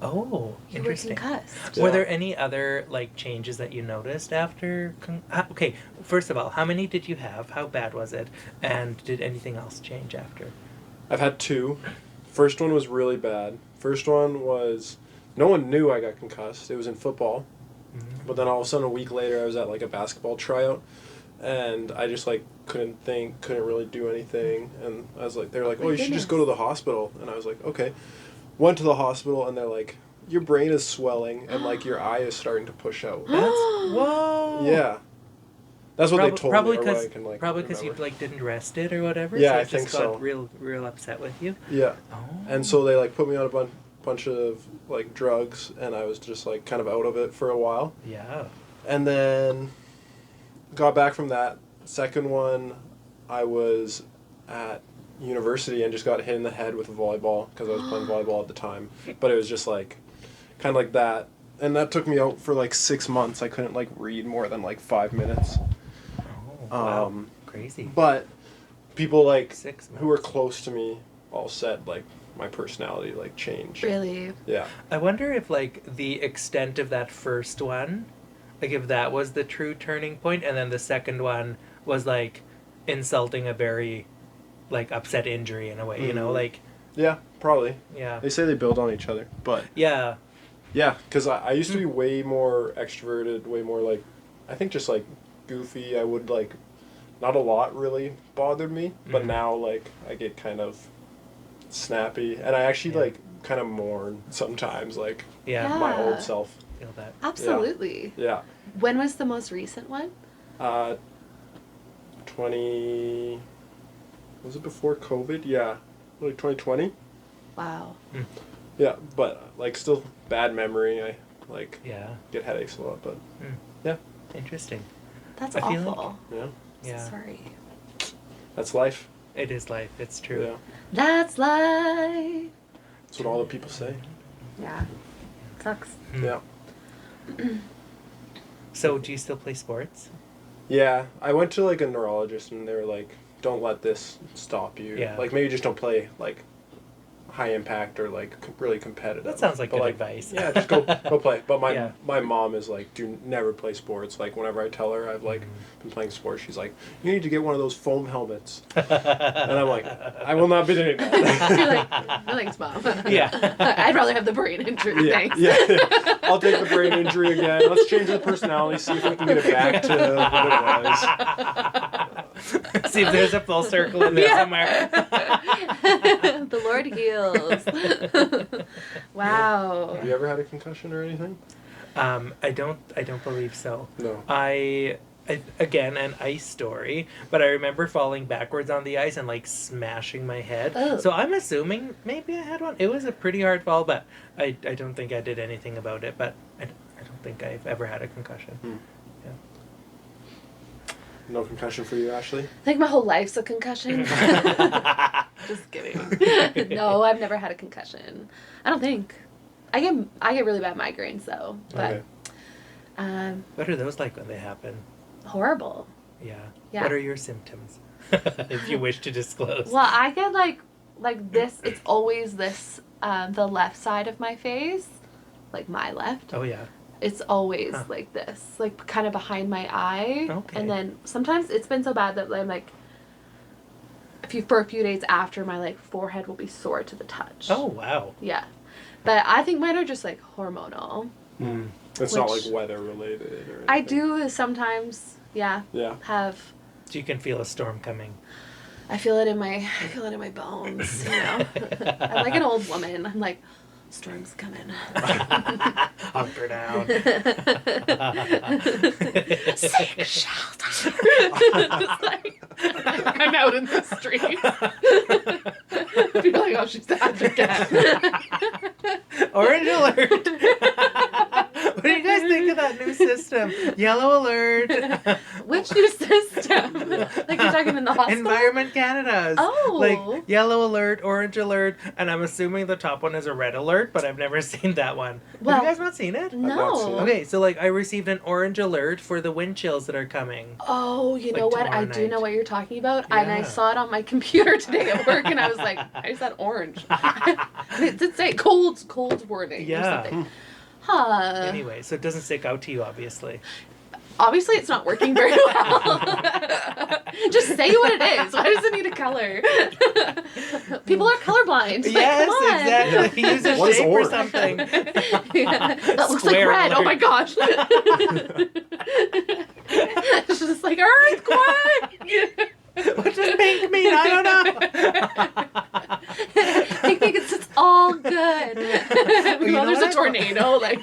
Oh, You were interesting. concussed. Yeah. Were there any other like changes that you noticed after? Okay, first of all, how many did you have? How bad was it? And did anything else change after? I've had two. First one was really bad. First one was no one knew I got concussed. It was in football. Mhm. But then all of a sudden a week later I was at like a basketball tryout and I just like couldn't think, couldn't really do anything, and I was like they were like, "Oh, My you should just go goodness. to the hospital." And I was like, "Okay." Went to the hospital and they're like, "Your brain is swelling and like your eye is starting to push out." That's whoa. Yeah. That's what they told probably me or what because I can like probably because you remember. like didn't rest it or whatever. Yeah, so I it just think got so. real upset with you. Yeah. Oh. And so they like put me on a bunch of like drugs and I was just like kind of out of it for a while. Yeah. And then got back from that. Second one, I was at university and just got hit in the head with a volleyball because I was playing volleyball at the time. But it was just like, kind of like that. And that took me out for like 6 months. I couldn't like read more than like 5 minutes. Oh, wow. Um, Crazy. But people like 6 who were months. close to me all said like my personality like changed. Really? Yeah. I wonder if like the extent of that first one, like if that was the true turning point, and then the second one was like insulting a very like upset injury in a way, you know, Mhm. like Yeah, probably. yeah. They say they build on each other, but Yeah. yeah, because I used to be way more extroverted, way more like, I think just like goofy. I would like, not a lot really bothered me, but Mhm. now like I get kind of snappy, and I actually Yeah. like kind of mourn sometimes, like Yeah. my Yeah. old self. Feel that. Absolutely. Yeah. When was the most recent one? 20, was it before COVID? Yeah, like 2020. Wow. Yeah, but like still bad memory. I like Yeah. get headaches a lot, but Mm. yeah, Interesting. That's I feel awful. yeah, Yeah. Sorry. that's life. It is life. It's true. Yeah, That's life. that's what all the people say. Yeah. Sucks. Mm. Yeah. So, do you still play sports? Yeah, I went to like a neurologist and they were like, "Don't let this stop you. Yeah. Like maybe just don't play like high impact or like really competitive." That sounds like But, good advice. Yeah, just go play. But my Yeah. my mom is like, "Do never play sports." Like whenever I tell her I've like been playing sports, she's like, "You need to get one of those foam helmets." And I'm like, "I will not be doing that." You're like, no thanks, Mom. Yeah. I'd rather have the brain injury. Yeah, Thanks. yeah. I'll take the brain injury again. Let's change the personality, see if we can get it back to what it was. See if there's a full circle in there Yeah. somewhere. The Lord heals. Wow. Have you ever had a concussion or anything? I don't believe so. No. I again an ice story, but I remember falling backwards on the ice and like smashing my head. Oh. So I'm assuming maybe I had one. It was a pretty hard fall, but I don't think I did anything about it. But I don't think I've ever had a concussion. Yeah. No concussion for you, Ashley? I think my whole life's a concussion. Just kidding. No, I've never had a concussion. I don't think. I get really bad migraines though. But Okay. What are those like when they happen? Horrible. Yeah. Yeah. What are your symptoms? If you wish to disclose. Well, I get like this. It's always this. The left side of my face, like my left. Oh yeah. It's always like this, like kind of behind my eye. Okay. And then sometimes it's been so bad that I'm like, for a few days after, my like forehead will be sore to the touch. Oh wow. Yeah, but I think mine are just like hormonal. It's not like weather related or anything. I do sometimes, yeah. Have. So you can feel a storm coming. I feel it in my bones. You know, I'm like an old woman. I'm like, storm's coming. Hunker down. Seek shelter. It's like, I'm out in the street. People are like, oh, she's out again. Orange alert. What do you guys think of that new system? Yellow alert. Which new system? Like you're talking in the hospital? Environment Canada's. Oh. Like yellow alert, orange alert, and I'm assuming the top one is a red alert, but I've never seen that one. Well, have you guys not seen it? No. not seen it. Okay, so like I received an orange alert for the wind chills that are coming. Oh, you know what? I do night. know what you're talking about. And I Yeah. saw it on my computer today at work, and I was like, I said orange. And it did say cold warning or Yeah. something. Huh. Anyway, so it doesn't stick out to you, obviously. Obviously, it's not working very well. Just say what it is. Why does it need a color? People are colorblind. Like, Yes, come on. exactly. Use a What's shape or orange? something. Yeah. That looks like Square red. Oh alert. my gosh. It's just like earthquake. What does pink mean? I don't know. Pink means it's all good. You Well, know there's what a tornado. Like.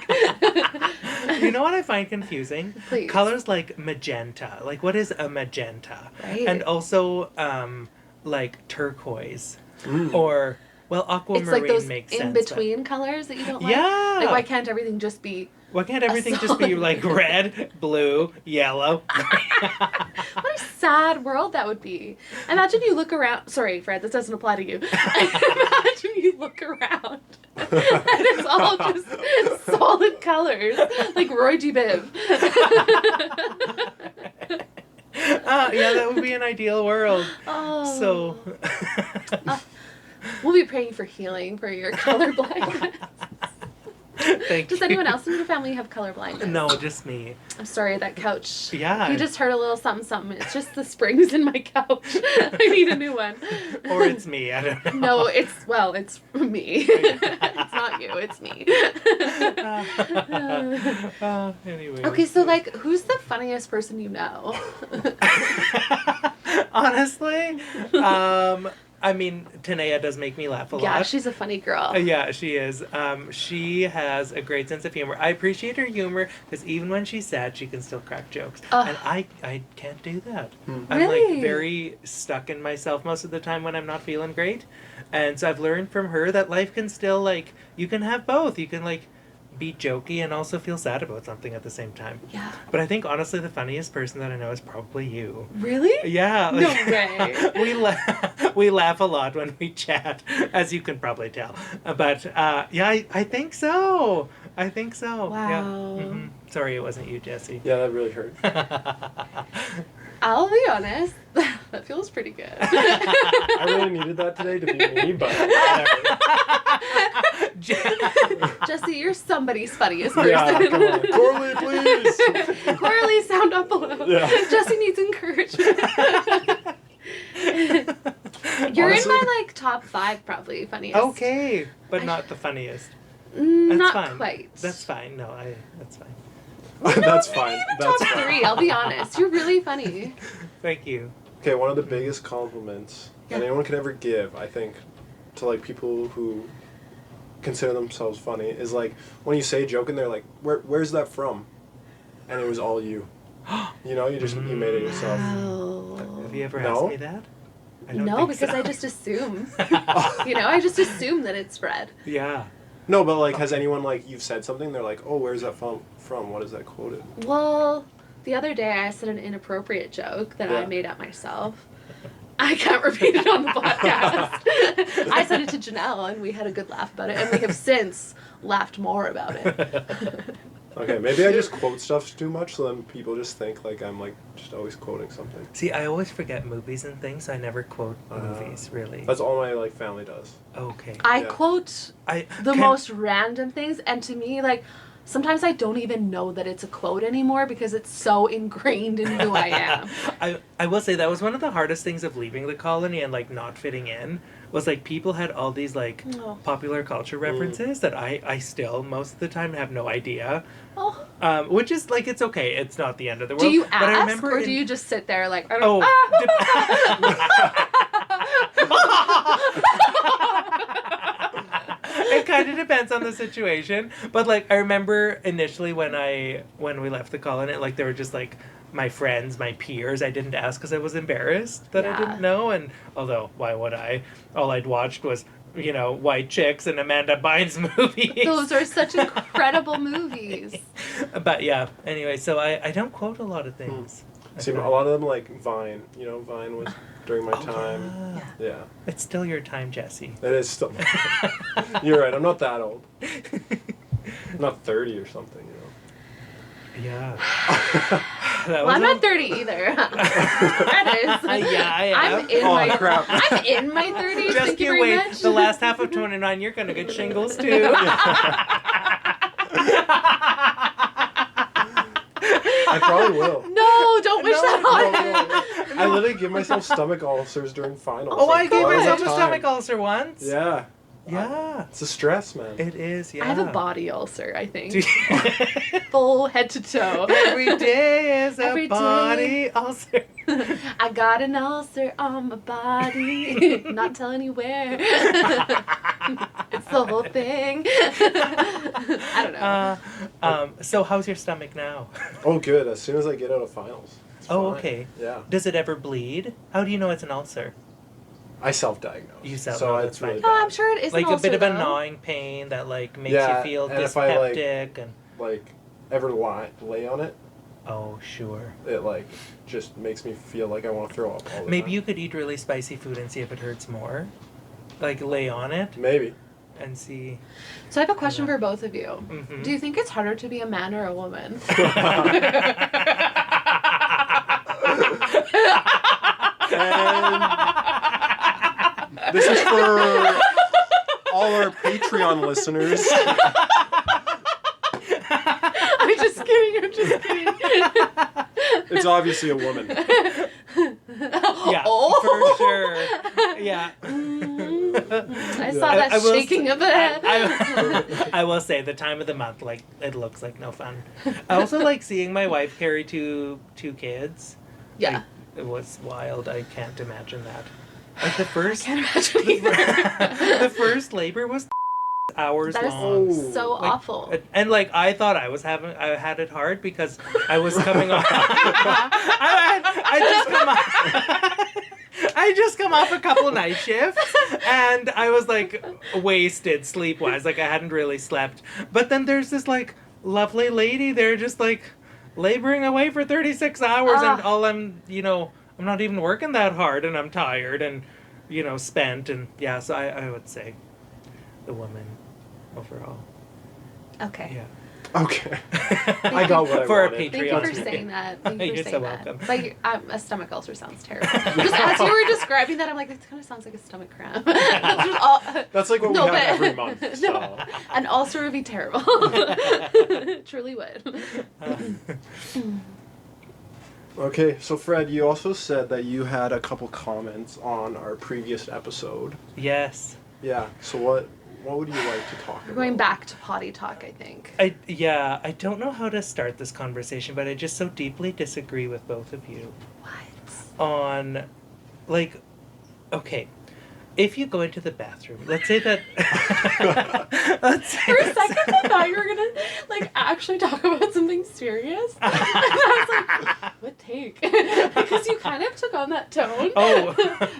You know what I find confusing? Please. Colors like magenta. Like, what is a magenta? Right. And also, like turquoise. Or, well, It's aquamarine like those makes in sense. between colors that you don't like. Yeah. Like, why can't everything just be? Why can't everything just be solid like red, blue, yellow? What a sad world that would be. Imagine you look around. Sorry, Fred, this doesn't apply to you. Imagine you look around and it's all just solid colors, like Roy G. Biv. Yeah, that would be an ideal world. Oh. So, We'll be praying for healing for your colorblindness. thank Does you. anyone else in your family have colorblindness? No, just me. I'm sorry, that couch. Yeah. You just heard a little something, something. It's just the springs in my couch. I need a new one. Or it's me. I don't know. No, it's me. It's not you, it's me. Anyway. Okay, so like, who's the funniest person you know? Honestly, I mean, Tanea does make me laugh a Yeah, lot. she's a funny girl. Yeah, she is. She has a great sense of humor. I appreciate her humor because even when she's sad, she can still crack jokes. And I can't do that. I'm Really? like very stuck in myself most of the time when I'm not feeling great. And so I've learned from her that life can still like, you can have both. You can like be jokey and also feel sad about something at the same time. Yeah. But I think honestly the funniest person that I know is probably you. Really? Yeah. No way. we laugh a lot when we chat, as you can probably tell. But yeah, I think so. I think so. Wow. Yeah. Mhm. Sorry it wasn't you, Jesse. Yeah, that really hurt. I'll be honest. That feels pretty good. I really needed that today to be me, but whatever. Jesse, Jesse, you're somebody's funniest person. Yeah, come on. Corley, please. Corley, sound up below. Yeah. Jesse needs encouragement. You're Honestly? in my like top 5 probably funniest. Okay, but not the funniest. Not fine. quite. That's fine. No, that's fine. That's fine. That's Top fine. 3, I'll be honest. You're really funny. Thank you. Okay, one of the biggest compliments that anyone could ever give, I think, to like people who consider themselves funny is like when you say a joke and they're like, "Where's that from?" And it was all you. You know, you made it yourself. Oh. Have you ever No? asked me that? I don't No, think because so. I just assume. I just assume that it's Fred. Yeah. No, but like, has anyone like you've said something? They're like, "Oh, where's that from? What is that quoted?" Well, the other day I said an inappropriate joke that I Yeah. made up myself. I can't repeat it on the podcast. I said it to Janelle and we had a good laugh about it, and we have since laughed more about it. Okay, maybe I just quote stuff too much, so then people just think like I'm like just always quoting something. See, I always forget movies and things, so I never quote movies, really. That's all my like family does. Okay. I Yeah. quote the most random things, and to me, like, sometimes I don't even know that it's a quote anymore because it's so ingrained in who I am. I will say that was one of the hardest things of leaving the colony and like not fitting in, was like people had all these like popular culture references that I still most of the time have no idea. Oh. Which is like, it's okay, it's not the end of the world. Do you but I ask, remember or do you just sit there like, I don't It kind of depends on the situation, but like I remember initially when we left the colony, like they were just like my friends, my peers. I didn't ask because I was embarrassed that I didn't know, and although why would I? All I'd watched was, you know, White Chicks and Amanda Bynes movies. Those are such incredible movies. But yeah, anyway, so I don't quote a lot of things. See, a lot of them like Vine. You know, Vine was during my time. Yeah. It's still your time, Jesse. It is still. You're right. I'm not that old. I'm not 30 or something. You know. Yeah. Well, I'm not 30 either. That is. Yeah, I am. Crap. I'm in my 30s. Just Thank you you very wait. much. The last half of 29, you're gonna get shingles too. I probably will. No, don't wish that on me. No. I literally give myself stomach ulcers during finals. Oh, I gave all the myself a time. stomach ulcer once. Yeah. Yeah. It's a stress, man. It is, yeah. I have a body ulcer, I think. Full head to toe. Every day is a Every body day. ulcer. I got an ulcer on my body. Not telling you where. It's the whole thing. I don't know. So how's your stomach now? Oh, good. As soon as I get out of finals. It's Oh, fine. okay. Yeah. Does it ever bleed? How do you know it's an ulcer? I self-diagnose. You self- So no, it's that's really fine. No, bad. I'm sure it is Like an a bit ulcer, of a though. gnawing pain that like makes Yeah, you feel and if I, like- dyspeptic and... Like, ever lay on it, Oh, sure. it like just makes me feel like I want to throw up all the Maybe time. you could eat really spicy food and see if it hurts more. Like lay on it Maybe. and see. So I have a question for both of you. Mhm. Do you think it's harder to be a man or a woman? And this is for all our Patreon listeners. I'm just kidding. It's obviously a woman. Yeah, Oh. for sure. Yeah. I saw that I will shaking of the head. I will say the time of the month, like it looks like no fun. I also like seeing my wife carry two kids. Yeah. Like, it was wild. I can't imagine that. Like the first, Can't imagine either. the first labor was hours That is long. so Like, awful. And like I thought I had it hard because I was coming off. I just come off a couple night shifts, and I was like wasted sleep wise. Like I hadn't really slept. But then there's this like lovely lady there, just like laboring away for 36 hours, and all I'm not even working that hard, and I'm tired and spent, and yeah. So I would say the woman overall. Okay. Yeah. Okay. I got what I For a wanted. Thank you for Patreon. saying that. Thank you for You're saying so that. welcome. Like, a stomach ulcer sounds terrible. Just as you were describing that, I'm like, this kind of sounds like a stomach cramp. That's just all- That's like what No, we have but- every month. So. No. An ulcer would be terrible. Truly would. Okay, so Fred, you also said that you had a couple comments on our previous episode. Yes. Yeah. So what would you like to talk We're about? going back to potty talk, I think. I don't know how to start this conversation, but I just so deeply disagree with both of you What? on, like, okay, if you go into the bathroom, let's say that. For a second, I thought you were gonna actually talk about something serious. And I was like, what take? Because you kind of took on that tone. Oh.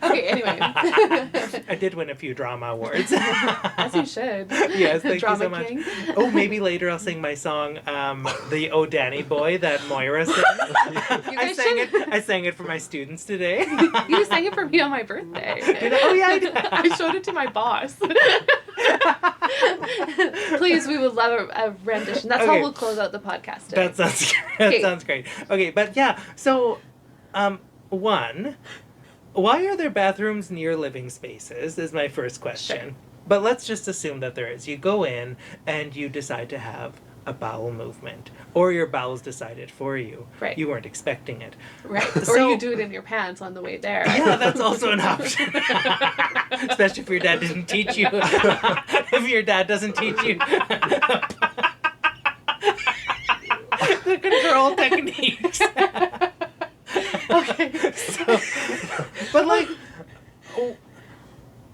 Okay. Anyway. I did win a few drama awards. As you should. Yes, thank Drama you so much. king. Oh, maybe later I'll sing my song, the Oh Danny Boy that Moira sang. I sang it for my students today. You sang it for me on my birthday. Did I? Oh yeah, I did. I showed it to my boss. Please, we would love a rendition. That's how Okay. we'll close out the podcast today. That sounds great. Okay, but yeah, so, one, why are there bathrooms near living spaces is my first question. Sure. But let's just assume that there is. You go in and you decide to have a bowel movement, or your bowels decided for you. Right. You weren't expecting it. Right. Or So- you do it in your pants on the way there. Yeah, that's also an option. Especially if your dad didn't teach you. If your dad doesn't teach you the control techniques. Okay. But like,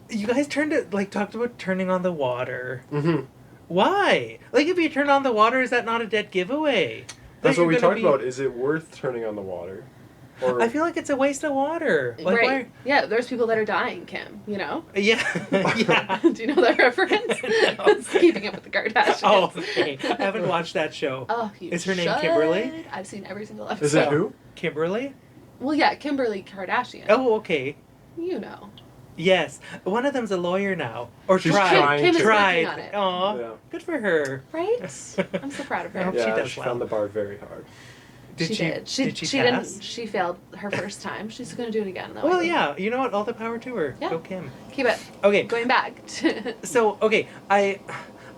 you guys talked about turning on the water. Mm-hmm. Why? Like, if you turn on the water, is that not a dead giveaway? That's That what we you're gonna talked about. Is it worth turning on the water? Or I feel like it's a waste of water. Like, Right. Yeah, there's people that are dying, Kim, you know? Yeah. Yeah. Do you know that reference? No. It's Keeping Up with the Kardashians. Oh, okay. I haven't watched that show. Oh, you Is her name should. Kimberly? I've seen every single episode. is it who? Kimberly? Well, yeah, Kimberly Kardashian. Oh, okay. You know. Yes. One of them's a lawyer now. Or She's tried. trying Kim to. is Tried. working on it. Aw. Yeah. Good for her. Right? I'm so proud of I her. hope she Yeah, does she well. found the bar very hard. She did. She Did she didn't. pass? She failed her first time. She's gonna do it again though. I Well, think. yeah. You know what? All the power to her. Yeah. Go Kim. Keep it. Okay. Going back. So, okay, I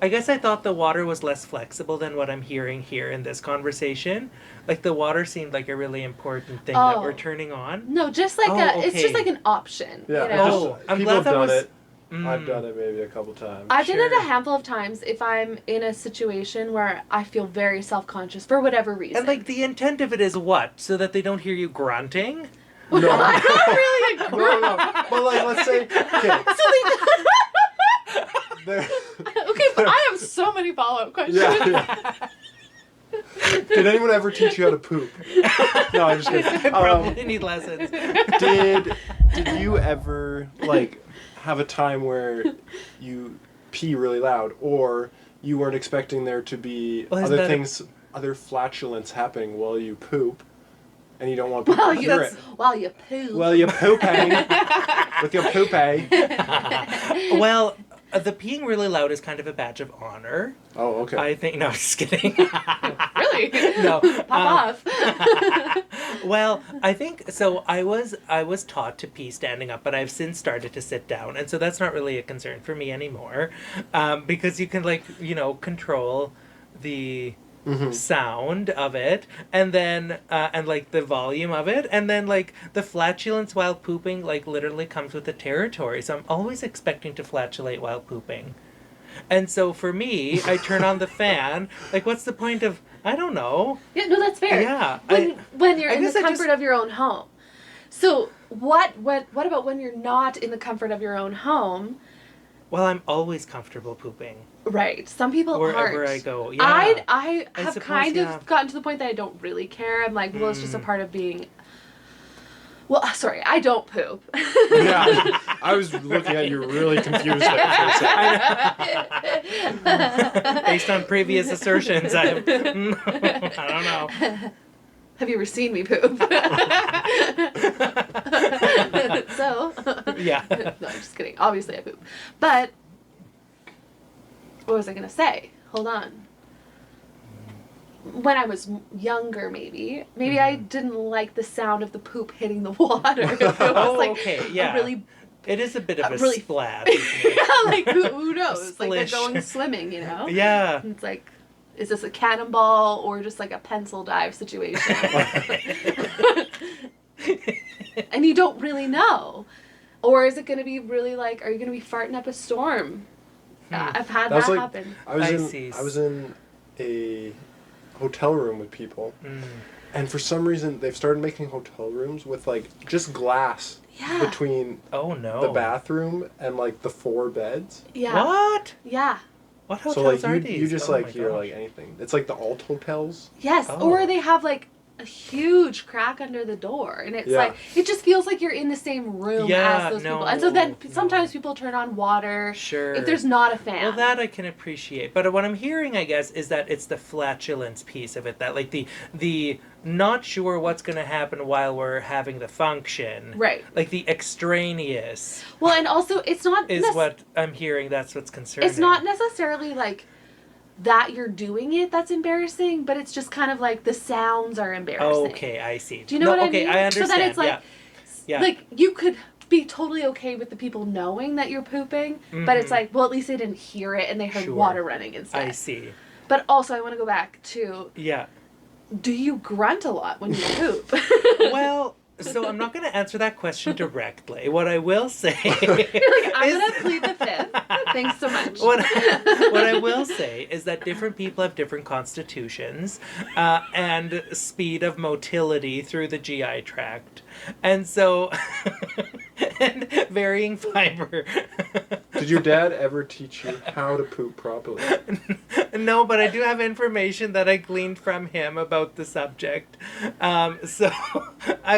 guess I thought the water was less flexible than what I'm hearing here in this conversation. Like, the water seemed like a really important thing that Oh. we're turning on. No, just like Oh, it's just okay. like an option. Yeah, You it know? just- Oh, I'm people glad have that done was- it. Mm. I've done it maybe a couple times. I've done it Sure. a handful of times if I'm in a situation where I feel very self-conscious for whatever reason. And, like, the intent of it is what? So that they don't hear you grunting? No. I'm not really a No. But like, let's say, okay, there, Okay, but I have so many follow-up questions. yeah. Did anyone ever teach you how to poop? No, I'm just I kidding. probably need lessons. Did you ever like have a time where you pee really loud, or you weren't expecting there to be Well, isn't other that things, other flatulence happening while you poop, and you don't want people While to you, hear it? while you poo. Well, you pooping with your poopay. Well, the peeing really loud is kind of a badge of honor. Oh, okay. I think. No, just kidding. Really? No. Pop off. Well, I think so. I was taught to pee standing up, but I've since started to sit down, and so that's not really a concern for me anymore, because you can control the sound of it, and then and like the volume of it, and then like the flatulence while pooping like literally comes with the territory. So I'm always expecting to flatulate while pooping. And so for me, I turn on the fan. Like, what's the point of? I don't know. Yeah, no, that's fair. Yeah, When you're I in the guess I comfort just- of your own home. So what about when you're not in the comfort of your own home? Well, I'm always comfortable pooping Right. Some people wherever aren't. I go. Yeah. I I have suppose, kind yeah. of gotten to the point that I don't really care. I'm like, well, it's just a Mm. part of being. Well, sorry, I don't poop. Yeah, I was looking at you really confused there for a second. Based on previous assertions, I don't know. Have you ever seen me poop? So. Yeah. No, I'm just kidding. Obviously, I poop. But. What was I going to say? Hold on. When I was younger, maybe I didn't like the sound of the poop hitting the water. It was Oh, like okay, a yeah. really, It is a bit of a really- splat. Isn't it? yeah, like who knows? Like they're Splish. going swimming, you know? Yeah. It's like, is this a cannonball or just like a pencil dive situation? And you don't really know. Or is it going to be really like, are you going to be farting up a storm? I've had That was that like- happen. I was I in see. I was in a hotel room with people, Mm. and for some reason they've started making hotel rooms with like just glass Yeah. between Oh no. the bathroom and like the 4 beds. Yeah. What? Yeah. What hotels So like are you these? you just Oh like my hear gosh. like anything. It's like the alt hotels. Yes. Oh. Or they have like a huge crack under the door, and it's Yeah. like it just feels like you're in the same room Yeah, as those no, people. And so then no. sometimes people turn on water Sure. if there's not a fan. Well, that I can appreciate, but what I'm hearing, I guess, is that it's the flatulence piece of it, that like the not sure what's going to happen while we're having the function, Right. like the extraneous. Well, and also it's not Is what I'm hearing. That's what's concerning. it's not necessarily like that you're doing it that's embarrassing, but it's just kind of like the sounds are embarrassing. Okay, I see. Do you know what I okay, mean? I understand. So then it's like, yeah. like you could be totally okay with the people knowing that you're pooping, but it's like, well, at least they didn't hear it and they heard Sure. water running instead. I see. But also, I want to go back to, Yeah. do you grunt a lot when you poop? Well, so I'm not going to answer that question directly. What I will say You're like, I'm is- going to plead the fifth. Thanks so much. what I will say is that different people have different constitutions and speed of motility through the GI tract. And so, and varying fiber. Did your dad ever teach you how to poop properly? No, but I do have information that I gleaned from him about the subject. So,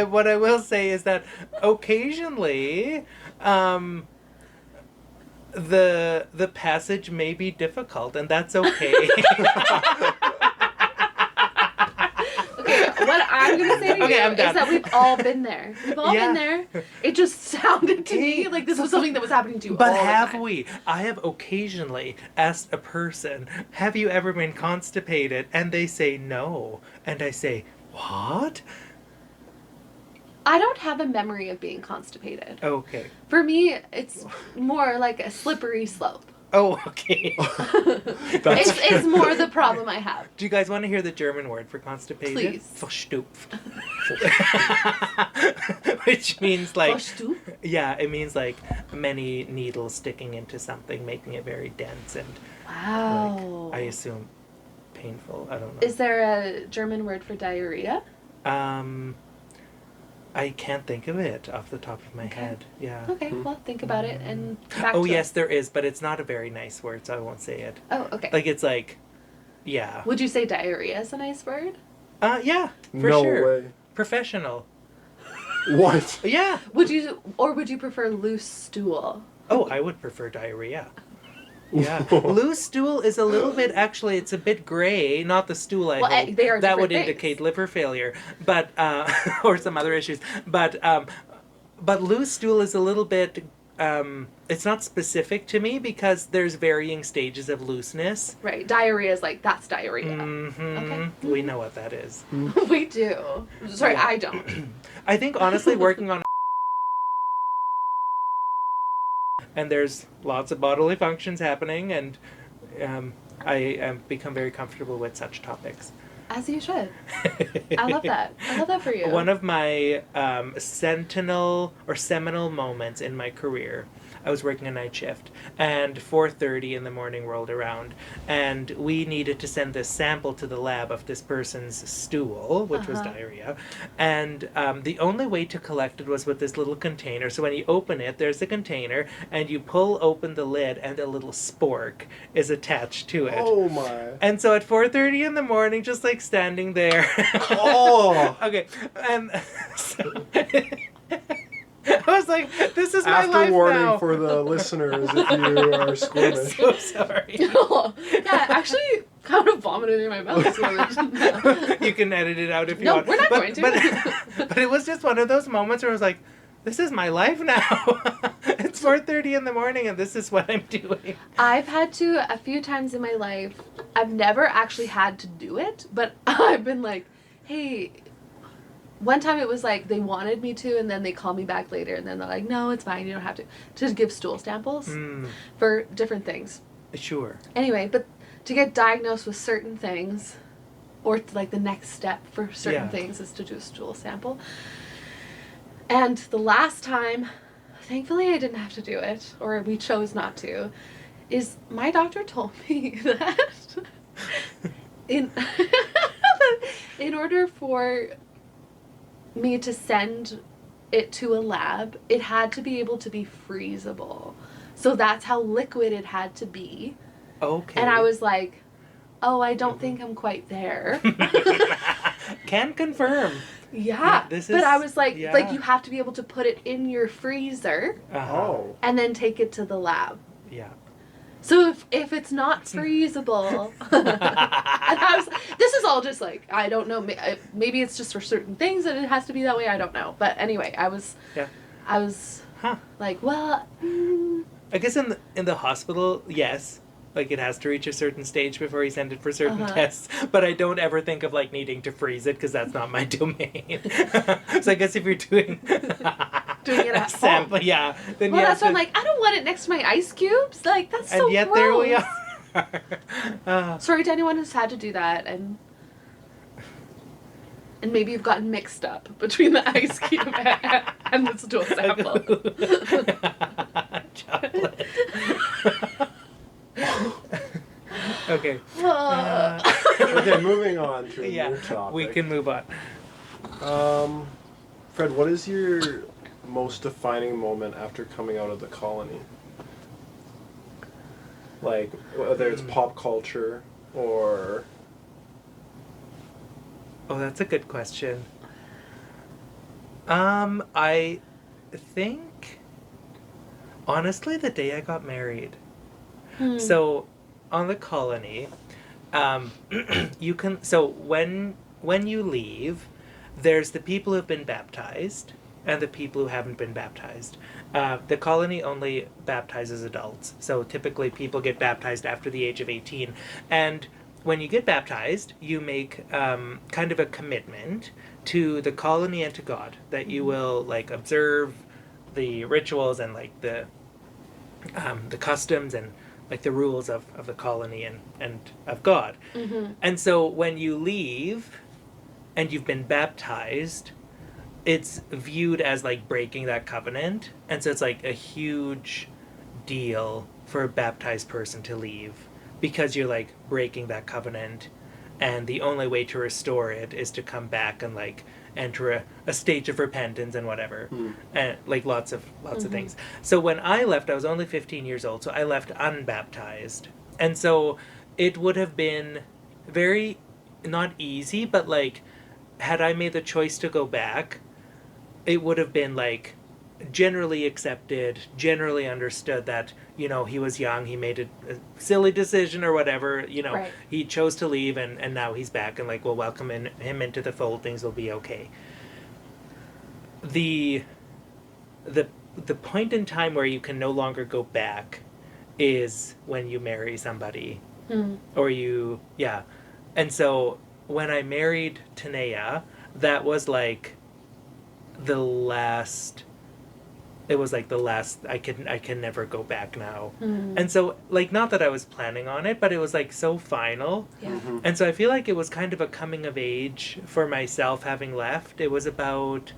what I will say is that occasionally, the passage may be difficult, and that's okay. Okay, what I'm going to say to Okay, you I'm is done. that we've all been there. We've all Yeah. been there. It just sounded to me like this was something that was happening to you But all the have time. we? I have occasionally asked a person, have you ever been constipated? And they say no. And I say, what? I don't have a memory of being constipated. Okay. For me, it's more like a slippery slope. Oh, okay. That's It's more the problem I have. Do you guys want to hear the German word for constipated? Please. Verstopft. Which means like, Push to? yeah, it means like many needles sticking into something, making it very dense and, Wow. I assume, painful. I don't know. Is there a German word for diarrhea? I can't think of it off the top of my Okay. head. Yeah. Okay, well, think about it and come back Oh to yes, us. there is, but it's not a very nice word, so I won't say it. Oh, okay. Like it's like, yeah. Would you say diarrhea is a nice word? Yeah, for no sure. way. Professional. What? Yeah. Would you prefer loose stool? Oh, I would prefer diarrhea. Yeah. Loose stool is a little bit, actually, it's a bit gray. Not the stool, I hope. They are that would different indicate things. liver failure, but, or some other issues. But loose stool is a little bit, it's not specific to me because there's varying stages of looseness. Right, diarrhea is like, that's diarrhea. Mm-hmm. Okay. We know what that is. We do. Sorry, Yeah. I don't. I think, honestly, working on and there's lots of bodily functions happening, and I have become very comfortable with such topics. As you should. I love that. I love that for you. One of my seminal moments in my career, I was working a night shift, and 4:30 in the morning rolled around, and we needed to send this sample to the lab of this person's stool, which was diarrhea, and the only way to collect it was with this little container. So when you open it, there's a container, and you pull open the lid, and a little spork is attached to it. Oh my. And so at 4:30 in the morning, just like standing there. Oh. Okay, and so I was like, "This is my After life warning now." for the listeners if you are I'm squeamish. so sorry. Yeah, actually kind of vomited in my mouth. So You can edit it out if you No, want. we're not going to. But it was just one of those moments where I was like, "This is my life now." It's 4:30 in the morning, and this is what I'm doing. I've had to, a few times in my life, I've never actually had to do it, but I've been like, hey, one time it was like they wanted me to, and then they call me back later, and then they're like, no, it's fine, you don't have to give stool samples for different things. Sure. Anyway, but to get diagnosed with certain things, or like the next step for certain Yeah. things is to do a stool sample. And the last time, thankfully I didn't have to do it, or we chose not to, is my doctor told me that in order for me to send it to a lab, it had to be able to be freezable. So that's how liquid it had to be. Okay. And I was like, oh, I don't think I'm quite there. Can confirm. Yeah, This but is- I was like, yeah. you have to be able to put it in your freezer Oh. and then take it to the lab. Yeah. So if it's not freezable, and I was, this is all just like, I don't know, maybe it's just for certain things that it has to be that way, I don't know. But anyway, I was Huh. like, well, I guess in the hospital, yes. Like, it has to reach a certain stage before you send it for certain tests. But I don't ever think of, like, needing to freeze it, because that's not my domain. So I guess if you're doing doing it at sample, home. yeah. Then Well, you that's have why I'm like, I don't want it next to my ice cubes. Like, that's so and yet gross. there we are. Sorry to anyone who's had to do that, and maybe you've gotten mixed up between the ice cube and the stool sample. Chocolate. Okay. Okay, moving on to a new topic. We can move on. Fred, what is your most defining moment after coming out of the colony? Like, whether it's pop culture or... Oh, that's a good question. I think, honestly, the day I got married. So, on the colony, you can. So when you leave, there's the people who've been baptized and the people who haven't been baptized. The colony only baptizes adults, so typically people get baptized after the age of 18. And when you get baptized, you make kind of a commitment to the colony and to God that you will like observe the rituals and like the customs and like the rules of the colony and of God. And so when you leave and you've been baptized, it's viewed as like breaking that covenant. And so it's like a huge deal for a baptized person to leave because you're like breaking that covenant, and the only way to restore it is to come back and like enter a stage of repentance and whatever, and like lots of things. So when I left, I was only 15 years old, so I left unbaptized, and so it would have been very not easy, but like had I made the choice to go back, it would have been like generally accepted, generally understood that, you know, he was young, he made a silly decision or whatever, you know, Right. he chose to leave and now he's back, and like we'll welcome him into the fold, things will be okay. The point in time where you can no longer go back is when you marry somebody. Or you, yeah. And so when I married Tanea, that was like the last, it was like the last, I can never go back now. And so like, not that I was planning on it, but it was like so final. Yeah. And so I feel like it was kind of a coming of age for myself having left. It was about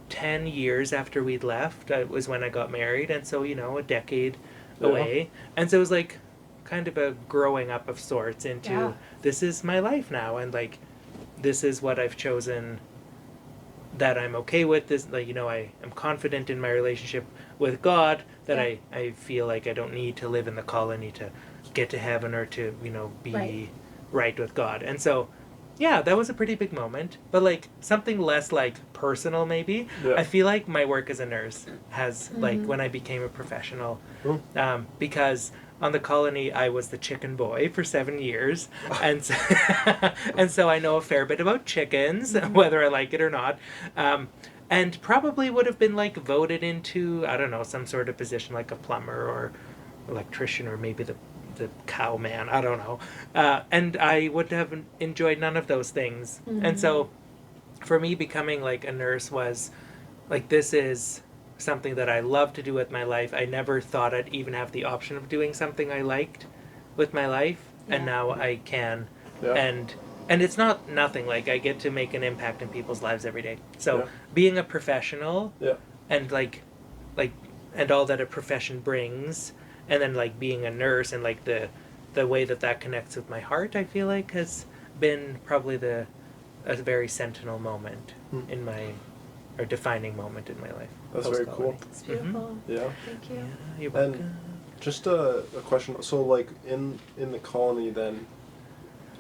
10 years after we'd left, it was when I got married. And so, you know, a decade away. And so it was like kind of a growing up of sorts into this is my life now. And like, this is what I've chosen that I'm okay with. This, like, you know, I am confident in my relationship with God, that I feel like I don't need to live in the colony to get to heaven or to, you know, be right with God. And so, yeah, that was a pretty big moment. But like something less like personal maybe. I feel like my work as a nurse has like when I became a professional, because on the colony, I was the chicken boy for 7 years, and so, and so I know a fair bit about chickens, whether I like it or not, and probably would have been like voted into, I don't know, some sort of position like a plumber or electrician or maybe the cow man, I don't know, and I would have enjoyed none of those things, and so for me becoming like a nurse was like, this is something that I love to do with my life. I never thought I'd even have the option of doing something I liked with my life, and now I can. And it's not nothing, like I get to make an impact in people's lives every day. So being a professional and like and all that a profession brings, and then like being a nurse and like the way that connects with my heart, I feel like has been probably a very sentinel moment in my, or defining moment in my life. That's very cool. It's beautiful. Yeah. Thank you. Yeah, you're welcome. And just a question. So, like in the colony, then,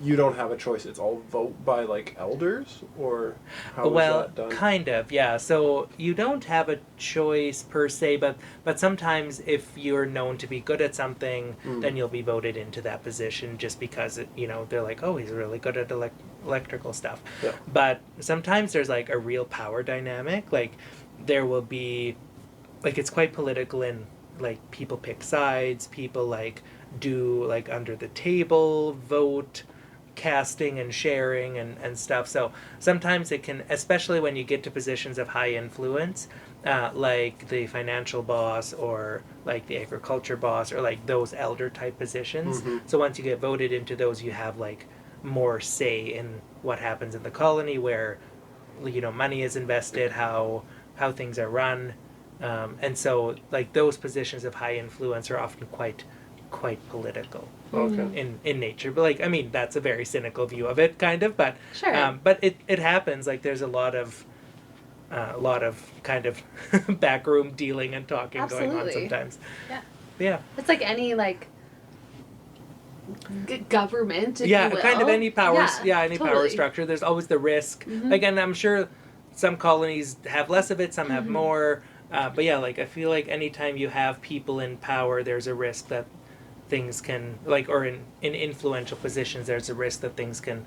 you don't have a choice. It's all vote by like elders, or how Well, is that done? kind of, yeah. So you don't have a choice per se, but sometimes if you're known to be good at something, then you'll be voted into that position just because they're like, oh, he's really good at electrical stuff. Yeah. But sometimes there's like a real power dynamic. Like there will be, like it's quite political and like people pick sides. People like do like under the table vote casting and sharing and stuff. So sometimes it can, especially when you get to positions of high influence, like the financial boss or like the agriculture boss or like those elder type positions. So once you get voted into those, you have like more say in what happens in the colony, where money is invested, how things are run, and so like those positions of high influence are often quite political Okay. in nature. But like, I mean, that's a very cynical view of it, kind of. But Sure. but it happens. Like there's a lot of kind of backroom dealing and talking going on Absolutely. sometimes. Yeah. Yeah. It's like any like government, if Yeah, you will. kind of any power. Yeah, any power totally. structure. There's always the risk. Mhm. Like, and I'm sure some colonies have less of it, some have Mhm. more. But yeah, like I feel like anytime you have people in power, there's a risk that things can like, or in influential positions, there's a risk that things can,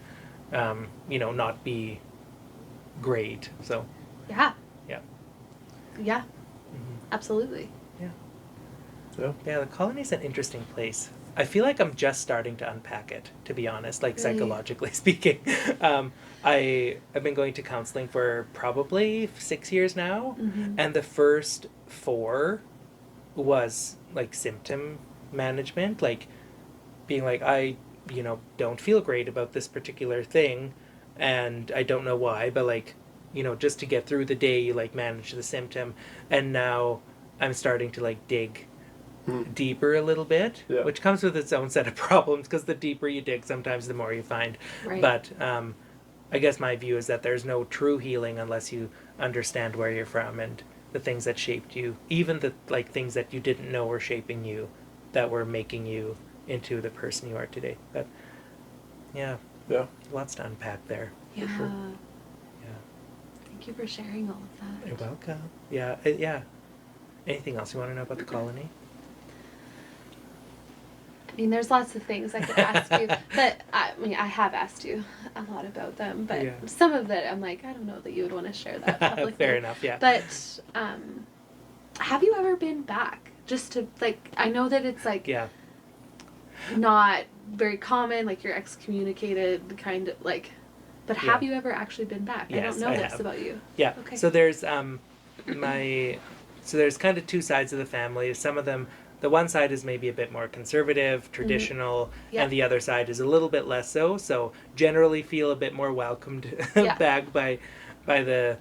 not be great. So Yeah. yeah. Yeah. Mhm. Absolutely. Yeah, the colony's an interesting place. I feel like I'm just starting to unpack it, to be honest, like Really? psychologically speaking. I've been going to counseling for probably 6 years now, Mhm. and the first 4 was like symptom management, like being like, I, don't feel great about this particular thing, and I don't know why, but like, just to get through the day, you like manage the symptom, and now I'm starting to like dig deeper a little bit, Yeah. which comes with its own set of problems because the deeper you dig, sometimes the more you find. Right. But I guess my view is that there's no true healing unless you understand where you're from and the things that shaped you, even the like things that you didn't know were shaping you, that were making you into the person you are today. But yeah, Yeah. lots to unpack there. Yeah. sure. Yeah, Thank you for sharing all of that. you're welcome. Yeah, yeah. Anything else you want to know about the colony? I mean, there's lots of things I could ask you, but I mean, I have asked you a lot about them, but Yeah. some of it, I'm like, I don't know that you would want to share that publicly. Fair enough. Yeah. But have you ever been back? Just to like, I know that it's like Yeah. not very common, like you're excommunicated, kind of like. But have you ever actually been back? I Yes, don't know I this have. about you. Yeah. Okay. So there's so there's kind of 2 sides of the family. Some of them, the one side is maybe a bit more conservative, traditional, Yeah. and the other side is a little bit less so. So generally feel a bit more welcomed Yeah. back by the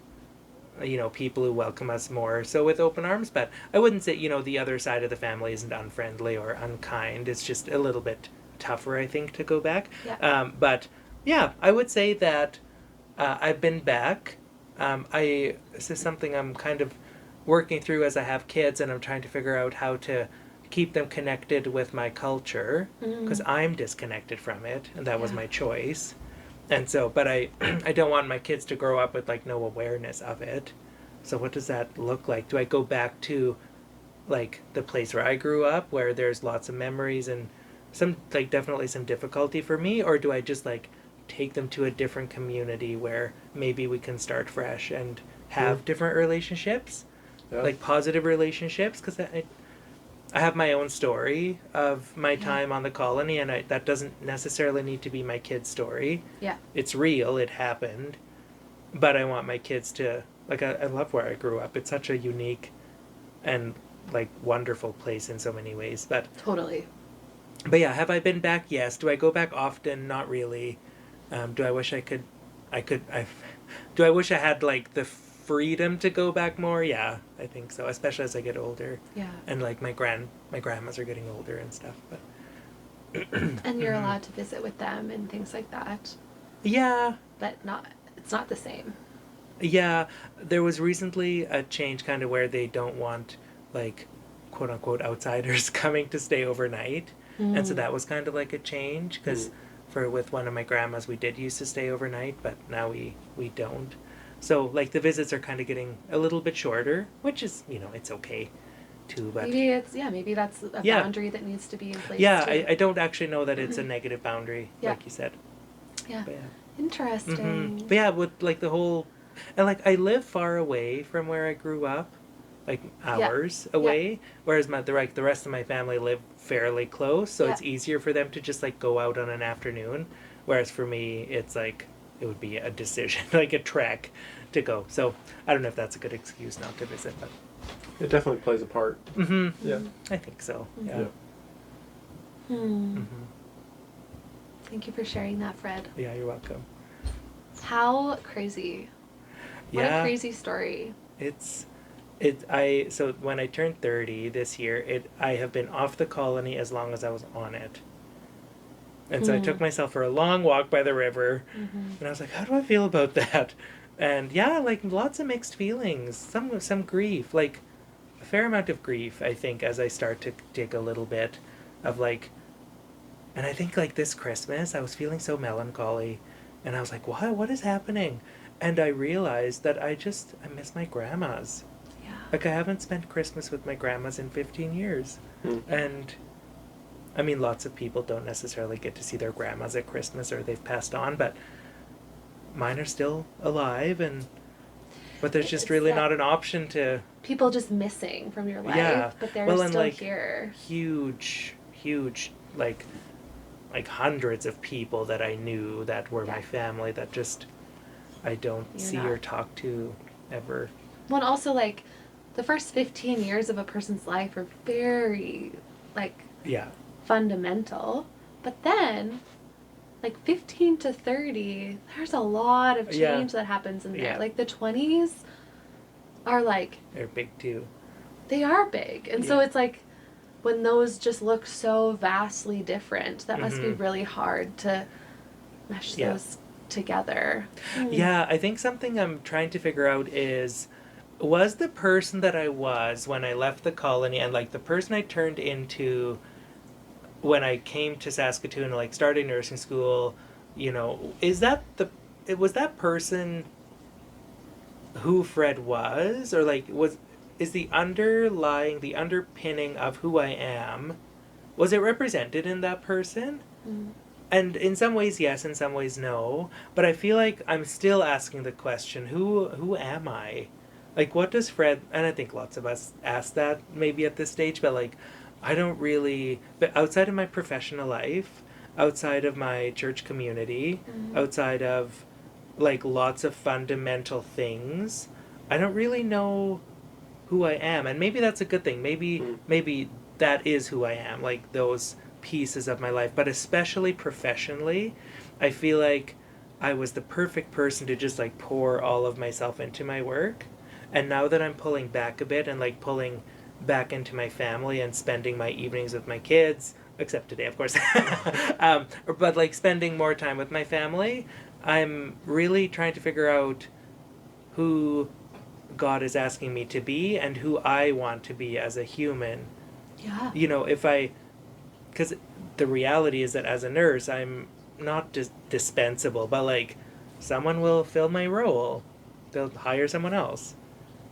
people who welcome us more so with open arms. But I wouldn't say the other side of the family isn't unfriendly or unkind. It's just a little bit tougher, I think, to go back. Yeah. But yeah, I would say that I've been back. This is something I'm kind of working through as I have kids, and I'm trying to figure out how to keep them connected with my culture because I'm disconnected from it, and that was Yeah. my choice. And so, but I don't want my kids to grow up with like no awareness of it. So what does that look like? Do I go back to like the place where I grew up, where there's lots of memories and some like definitely some difficulty for me, or do I just like take them to a different community where maybe we can start fresh and have different relationships, Yeah. like positive relationships? Because I have my own story of my time on the colony, and that doesn't necessarily need to be my kid's story. Yeah. It's real, it happened, but I want my kids to like. I love where I grew up. It's such a unique and like wonderful place in so many ways. But Totally. yeah, have I been back? Yes. Do I go back often? Not really. Do I wish I could? Do I wish I had like the freedom to go back more? Yeah, I think so. Especially as I get older, Yeah. and like my grandmas are getting older and stuff. But And you're allowed to visit with them and things like that, yeah, but it's not the same. yeah. There was recently a change, kind of where they don't want like quote unquote outsiders coming to stay overnight, and so that was kind of like a change because with one of my grandmas, we did used to stay overnight, but now we don't. So like the visits are kind of getting a little bit shorter, which is, it's okay too. But maybe that's a Yeah. boundary that needs to be in place. yeah, too. I don't actually know that it's a negative boundary, Yeah. like you said. Yeah. But yeah. Interesting. But yeah, with like the whole, and like I live far away from where I grew up, like hours away, whereas the rest of my family live fairly close, so it's easier for them to just like go out on an afternoon, whereas for me it's like it would be a decision, like a trek to go. So I don't know if that's a good excuse not to visit, but It definitely plays a part. Yeah. I think so. Yeah. Thank you for sharing that, Fred. Yeah, you're welcome. How crazy. What a crazy story. So when I turned 30 this year, I have been off the colony as long as I was on it. And so I took myself for a long walk by the river, and I was like, how do I feel about that? And yeah, like lots of mixed feelings, some grief, like a fair amount of grief, I think, as I start to dig a little bit of like, and I think like this Christmas, I was feeling so melancholy, and I was like, what is happening? And I realized that I miss my grandmas. Yeah. Like I haven't spent Christmas with my grandmas in 15 years. And I mean, lots of people don't necessarily get to see their grandmas at Christmas or they've passed on, but mine are still alive, but there's just really not an option to... People just missing from your life, but they're still like, here. Huge, like hundreds of people that I knew that were my family that just I don't see or talk to ever. Well, and also, like, the first 15 years of a person's life are very, like... fundamental, but then like 15 to 30 there's a lot of change that happens in there. Like the 20s are like they're big too. They are big, and so it's like when those just look so vastly different, that must be really hard to mesh those together. I think something I'm trying to figure out was the person that I was when I left the colony and like the person I turned into when I came to Saskatoon and like started nursing school, was that person who Fred was, or like is the underpinning of who I am, was it represented in that person? And in some ways yes, in some ways no, but I feel like I'm still asking the question, who am I? Like what does Fred, and I think lots of us ask that maybe at this stage, but like I don't really, but outside of my professional life, outside of my church community, outside of like lots of fundamental things, I don't really know who I am. And maybe that's a good thing. Maybe that is who I am, like those pieces of my life. But especially professionally, I feel like I was the perfect person to just like pour all of myself into my work. And now that I'm pulling back a bit and like pulling back into my family and spending my evenings with my kids, except today of course, but like spending more time with my family, I'm really trying to figure out who God is asking me to be and who I want to be as a human. Because the reality is that as a nurse I'm not just dispensable, but like someone will fill my role, they'll hire someone else.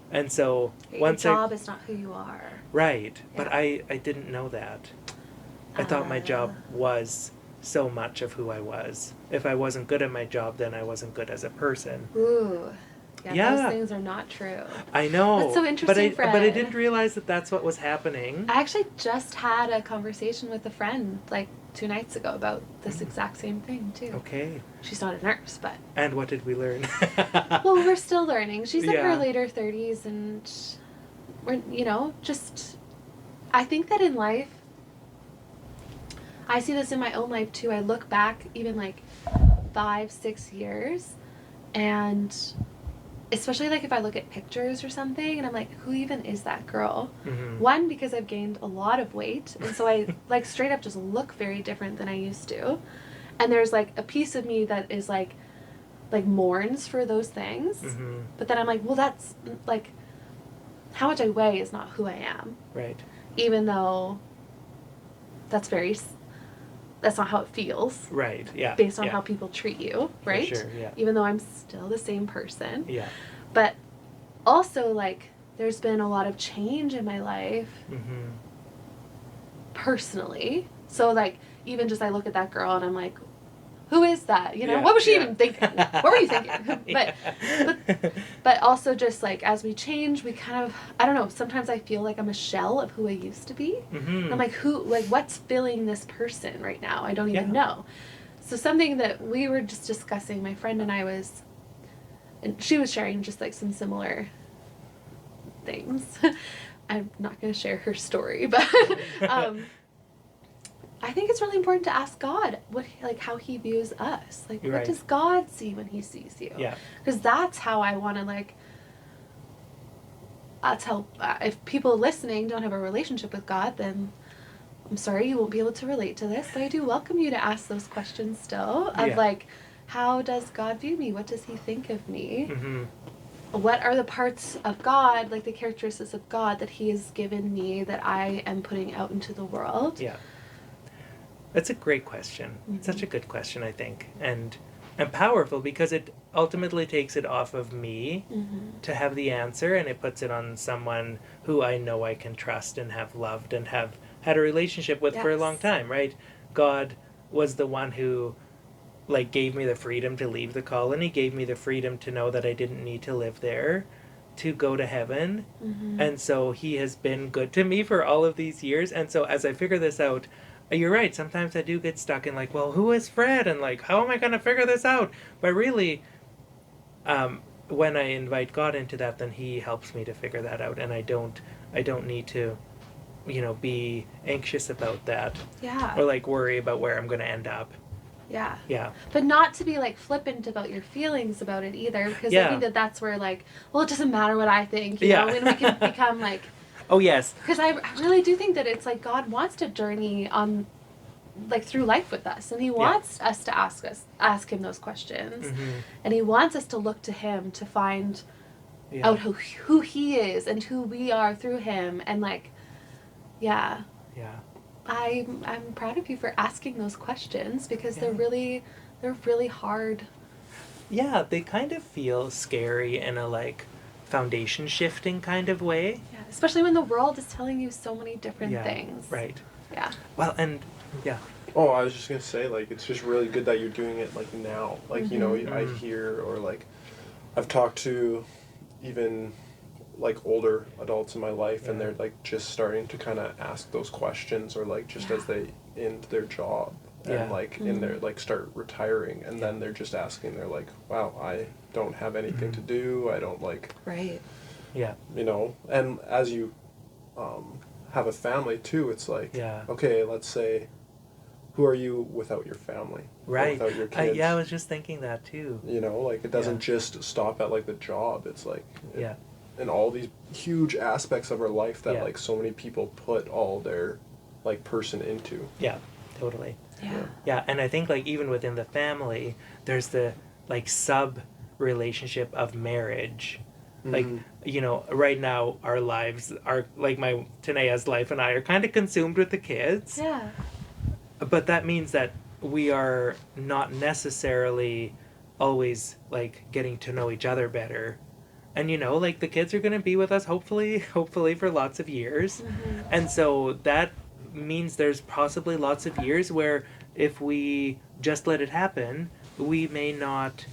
And so your job is not who you are. Right. But I didn't know that. I thought my job was so much of who I was. If I wasn't good at my job, then I wasn't good as a person. Ooh. Yeah, those things are not true. I know. That's so interesting, Fred. But I didn't realize that that's what was happening. I actually just had a conversation with a friend like 2 nights ago about this exact same thing too. Okay. She's not a nurse, but... And what did we learn? Well, we're still learning. She's in her later 30s, and we're, just... I think that in life, I see this in my own life too. I look back even like 5-6 years, and especially like if I look at pictures or something and I'm like, who even is that girl? One, because I've gained a lot of weight, and so I like straight up just look very different than I used to. And there's like a piece of me that is like mourns for those things. But then I'm like, well, that's like how much I weigh is not who I am. Right. Even though that's very that's not how it feels. Right. Yeah. Based on yeah. how people treat you, right? For sure. Yeah. Even though I'm still the same person. Yeah. But also, like, there's been a lot of change in my life Mm-hmm. personally. So, like, even just I look at that girl and I'm like, who is that? You know, Yeah, what was she yeah. even thinking? What were you thinking? but also just like as we change, we kind of, I don't know, sometimes I feel like I'm a shell of who I used to be. Mm-hmm. And I'm like, what's filling this person right now? I don't even Yeah. know. So something that we were just discussing, my friend and I and she was sharing just like some similar things. I'm not going to share her story, but I think it's really important to ask God how he views us. Like, what Right. does God see when he sees you? Yeah. Because that's how I want to, that's how, if people listening don't have a relationship with God, then I'm sorry you won't be able to relate to this, but I do welcome you to ask those questions still of Yeah. how does God view me? What does he think of me? Mm-hmm. What are the parts of God, like the characteristics of God that he has given me that I am putting out into the world? Yeah. That's a great question. Mm-hmm. It's such a good question, I think, and powerful because it ultimately takes it off of me Mm-hmm. to have the answer, and it puts it on someone who I know I can trust and have loved and have had a relationship with for a long Yes. time, right? God was the one who gave me the freedom to leave the colony, gave me the freedom to know that I didn't need to live there to go to heaven. Mm-hmm. And so he has been good to me for all of these years. And so as I figure this out, you're right, sometimes I do get stuck in well, who is Fred? And how am I going to figure this out? But really, when I invite God into that, then he helps me to figure that out. And I don't need to, be anxious about that. Yeah. Or worry about where I'm going to end up. Yeah. Yeah. But not to be flippant about your feelings about it either, because Yeah. I think that's where well, it doesn't matter what I think, you Yeah. know, and we can become Oh, yes. because I really do think that it's God wants to journey on through life with us, and he wants us to ask him those questions, Mm-hmm. and he wants us to look to him to find Yeah. out who he is and who we are through him, and yeah. Yeah. I'm proud of you for asking those questions because Yeah. they're really hard. Yeah, they kind of feel scary in a foundation shifting kind of way. Yeah, especially when the world is telling you so many different Yeah, things. right. Yeah. Well, and yeah. Oh, I was just gonna say, it's just really good that you're doing it now. You know, Mm-hmm. I hear or I've talked to even older adults in my life, and Yeah. they're just starting to kind of ask those questions, or just as they end their job and Yeah. in their start retiring, and then they're just asking, they're wow, I don't have anything to do, I don't Right. Yeah. you know. And as you have a family too, it's Yeah. okay, let's say, who are you without your family, or Right. without your kids? Yeah, I was just thinking that too. You know, it doesn't just stop at the job. It's Yeah. and all these huge aspects of our life that Yeah. so many people put all their person into. Yeah, totally. Yeah. Yeah, and I think like even within the family, there's the like sub relationship of marriage. Like, you know, right now our lives are like my Tanea's life and I are kind of consumed with the kids. Yeah. But that means that we are not necessarily always like getting to know each other better. And you know, like the kids are going to be with us hopefully for lots of years. Mm-hmm. And so that means there's possibly lots of years where if we just let it happen, we may not,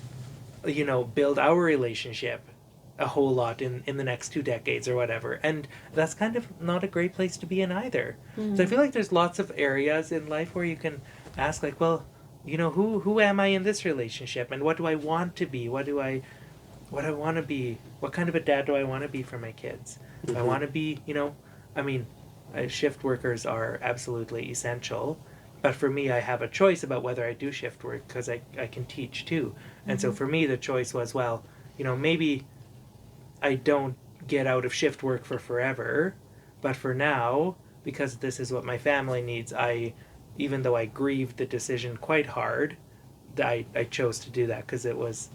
you know, build our relationship a whole lot in the next 2 decades or whatever. And that's kind of not a great place to be in either. Mm-hmm. So I feel like there's lots of areas in life where you can ask like, well, you know, who am I in this relationship, and what do I want to be? What I want to be? What kind of a dad do I want to be for my kids? Do I want to be, you know, I mean, shift workers are absolutely essential, but for me, I have a choice about whether I do shift work because I can teach too. And so for me, the choice was, well, you know, maybe I don't get out of shift work for forever, but for now, because this is what my family needs, even though I grieved the decision quite hard, I chose to do that because it was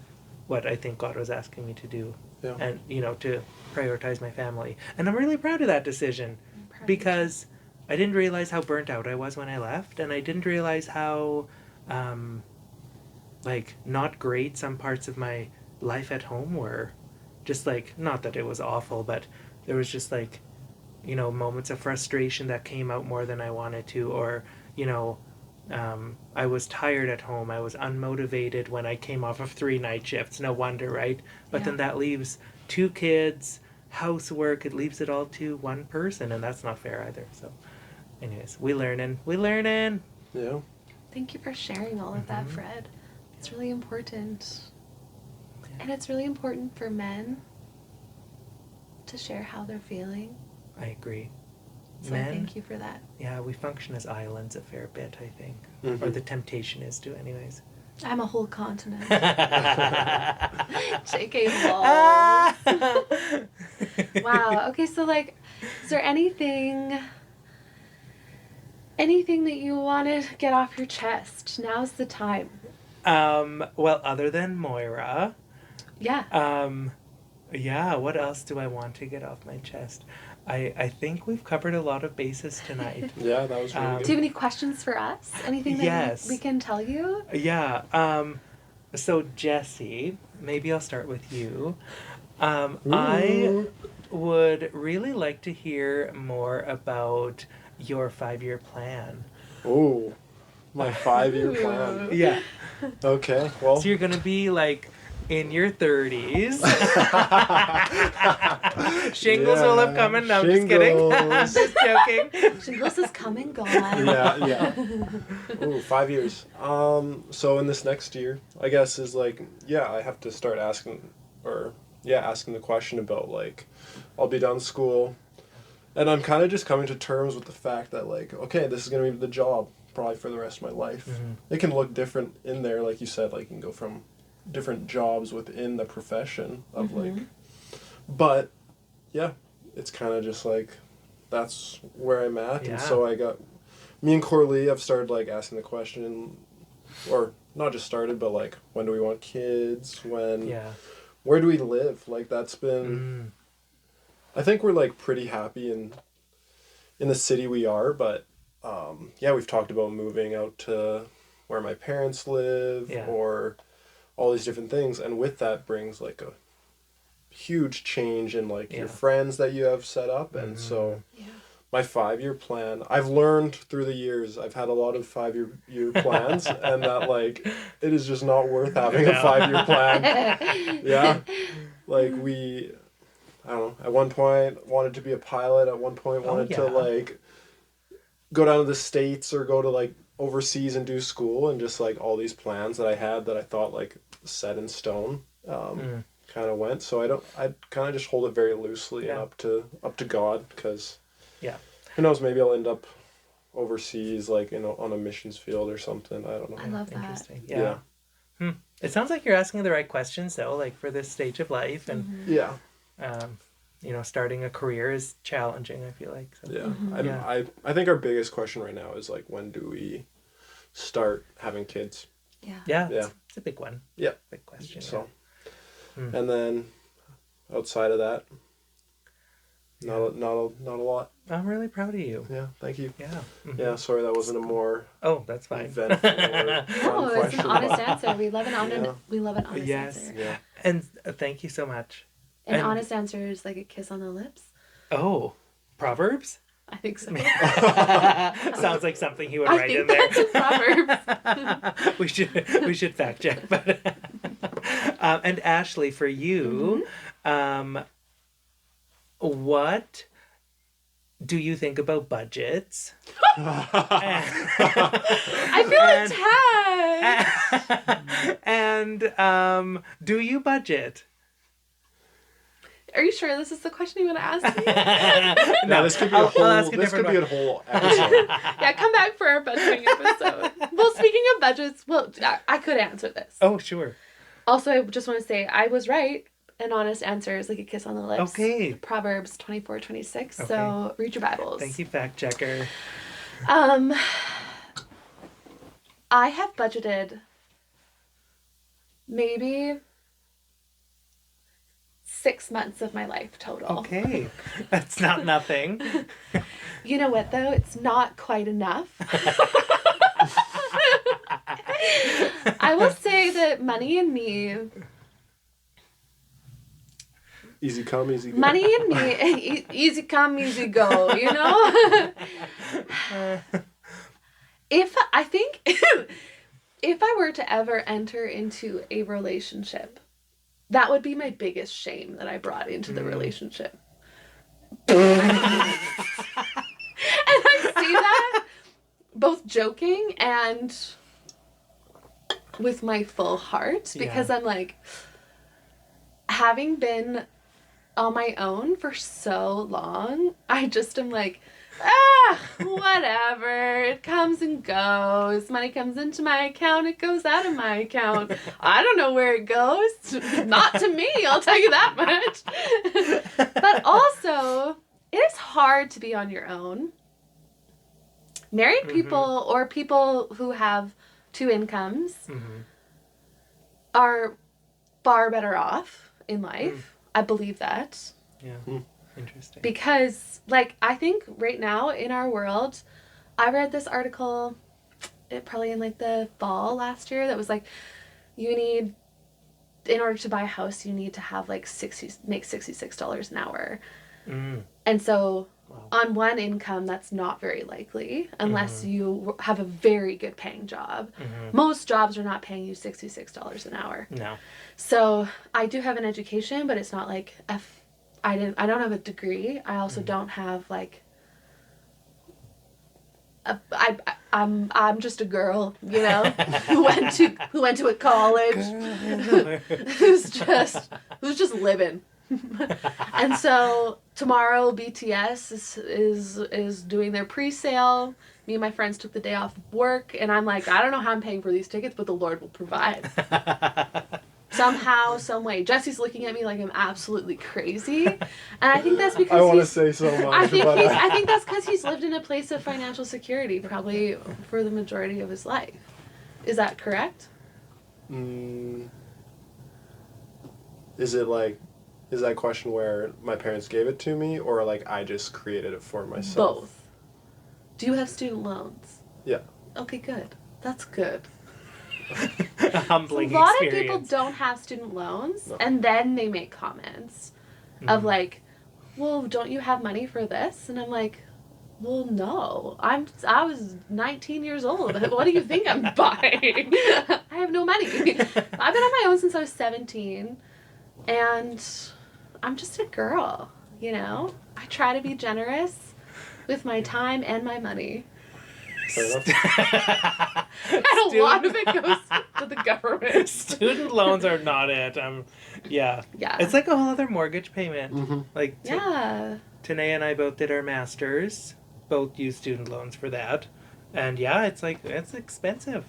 what I think God was asking me to do. Yeah. And, you know, to prioritize my family. And I'm really proud of that decision I'm proud of you. because I didn't realize how burnt out I was when I left, and I didn't realize how, like, not great some parts of my life at home were. Just like, not that it was awful, but there was just like, moments of frustration that came out more than I wanted to, or, I was tired at home. I was unmotivated when I came off of 3 night shifts. No wonder, right? But then that leaves 2 kids, housework. It leaves it all to one person, and that's not fair either. So, anyways, we learning. Yeah. Thank you for sharing all of that, Fred. It's really important. And it's really important for men to share how they're feeling. I agree. So Men, thank you for that. yeah, we function as islands a fair bit, I think. Mm-hmm. Or the temptation is to, anyways. I'm a whole continent. JK balls. Wow. Okay, so like, is there anything that you want to get off your chest? Now's the time. Well, other than Moira, Yeah. yeah, what else do I want to get off my chest? I think we've covered a lot of bases tonight. Yeah, that was really Do you good. have any questions for us? Anything that Yes. we can tell you? Yeah, so Jesse, maybe I'll start with you. I would really like to hear more about your 5-year plan. Oh, my 5-year plan. Yeah. Okay, well. So you're going to be like in your 30s. Shingles will have come and no, I'm just kidding. Just joking. Shingles is come and gone. Yeah. Ooh, 5 years. So in this next year, I guess is like, I have to start asking the question about like, I'll be done school, and I'm kind of just coming to terms with the fact that like, okay, this is gonna be the job probably for the rest of my life. Mm-hmm. It can look different in there, like you said, like you can go from different jobs within the profession of like, but yeah, it's kind of just like, that's where I'm at. Yeah. And so me and Corley have started like asking the question, or not just started, but like, when do we want kids? Where do we live? Like that's been, I think we're like pretty happy in the city we are, but we've talked about moving out to where my parents live, or all these different things, and with that brings like a huge change in like your friends that you have set up. And so my 5-year plan, I've learned through the years, I've had a lot of 5-year plans, and that like it is just not worth having a 5-year plan. Yeah, like I don't know, at one point wanted to be a pilot, at one point wanted to like go down to the States or go to like overseas and do school, and just like all these plans that I had that I thought like set in stone kind of went. So I kind of just hold it very loosely and up to God, because who knows, maybe I'll end up overseas, like on a missions field or something. I don't know. I love that. Interesting. Yeah. It sounds like you're asking the right questions though, like for this stage of life, and starting a career is challenging, I feel like. So. Yeah. I think our biggest question right now is like, when do we start having kids? Yeah. It's a big one. Yeah. Big question. So, and then outside of that, not a lot. I'm really proud of you. Yeah, thank you. Yeah. Yeah, sorry that wasn't a more that's fine. eventful or fun No, it's question. an honest answer. We love an honest Yes. answer. Yeah. And thank you so much. An honest answer is like a kiss on the lips. Oh, Proverbs? I think so. Sounds like something he would I write think in there. that's a we should fact check. But and Ashley, for you, what do you think about budgets? I feel attacked. And do you budget? Are you sure this is the question you want to ask me? No, this could be a whole episode. Yeah, come back for our budgeting episode. Well, speaking of budgets, I could answer this. Oh, sure. Also, I just want to say I was right. An honest answer is like a kiss on the lips. Okay. Proverbs 24:26. Okay. So read your Bibles. Thank you, fact checker. I have budgeted maybe 6 months of my life total. Okay. That's not nothing. You know what, though? It's not quite enough. I will say that money and me... Easy come, easy go. Money and me, easy come, easy go, you know? If I were to ever enter into a relationship, that would be my biggest shame that I brought into the relationship. And I say that both joking and with my full heart, because I'm like, having been on my own for so long, I just am like, whatever, it comes and goes. Money comes into my account, it goes out of my account. I don't know where it goes. Not to me, I'll tell you that much. But also, it is hard to be on your own. Married people or people who have 2 incomes are far better off in life. I believe that. Yeah. Interesting. Because, like, I think right now in our world, I read this article, probably in, like, the fall last year, that was like, in order to buy a house, you need to have, like, make $66 an hour. And so, on one income, that's not very likely, unless you have a very good paying job. Most jobs are not paying you $66 an hour. No. So, I do have an education, but it's not like I don't have a degree. I also don't have, like, I'm just a girl, you know, who went to a college, who's just living. And so tomorrow BTS is doing their pre-sale. Me and my friends took the day off of work, and I'm like, I don't know how I'm paying for these tickets, but the Lord will provide. Somehow, some way. Jesse's looking at me like I'm absolutely crazy, and I think that's because I want to say so much. I think that's because he's lived in a place of financial security probably for the majority of his life. Is that correct? Is that question where my parents gave it to me, or like I just created it for myself? Both. Do you have student loans? Yeah. Okay, good. That's good. A humbling A lot experience. of people don't have student loans, and then they make comments of like, well, don't you have money for this? And I'm like, well, no. I was 19 years old. What do you think I'm buying? I have no money. I've been on my own since I was 17, and I'm just a girl, you know? I try to be generous with my time and my money. Fair enough. And a lot of it goes to the government. Student loans are not it. Yeah. It's like a whole other mortgage payment. Like, Yeah. Tanae and I both did our masters. Both used student loans for that. And yeah, it's expensive.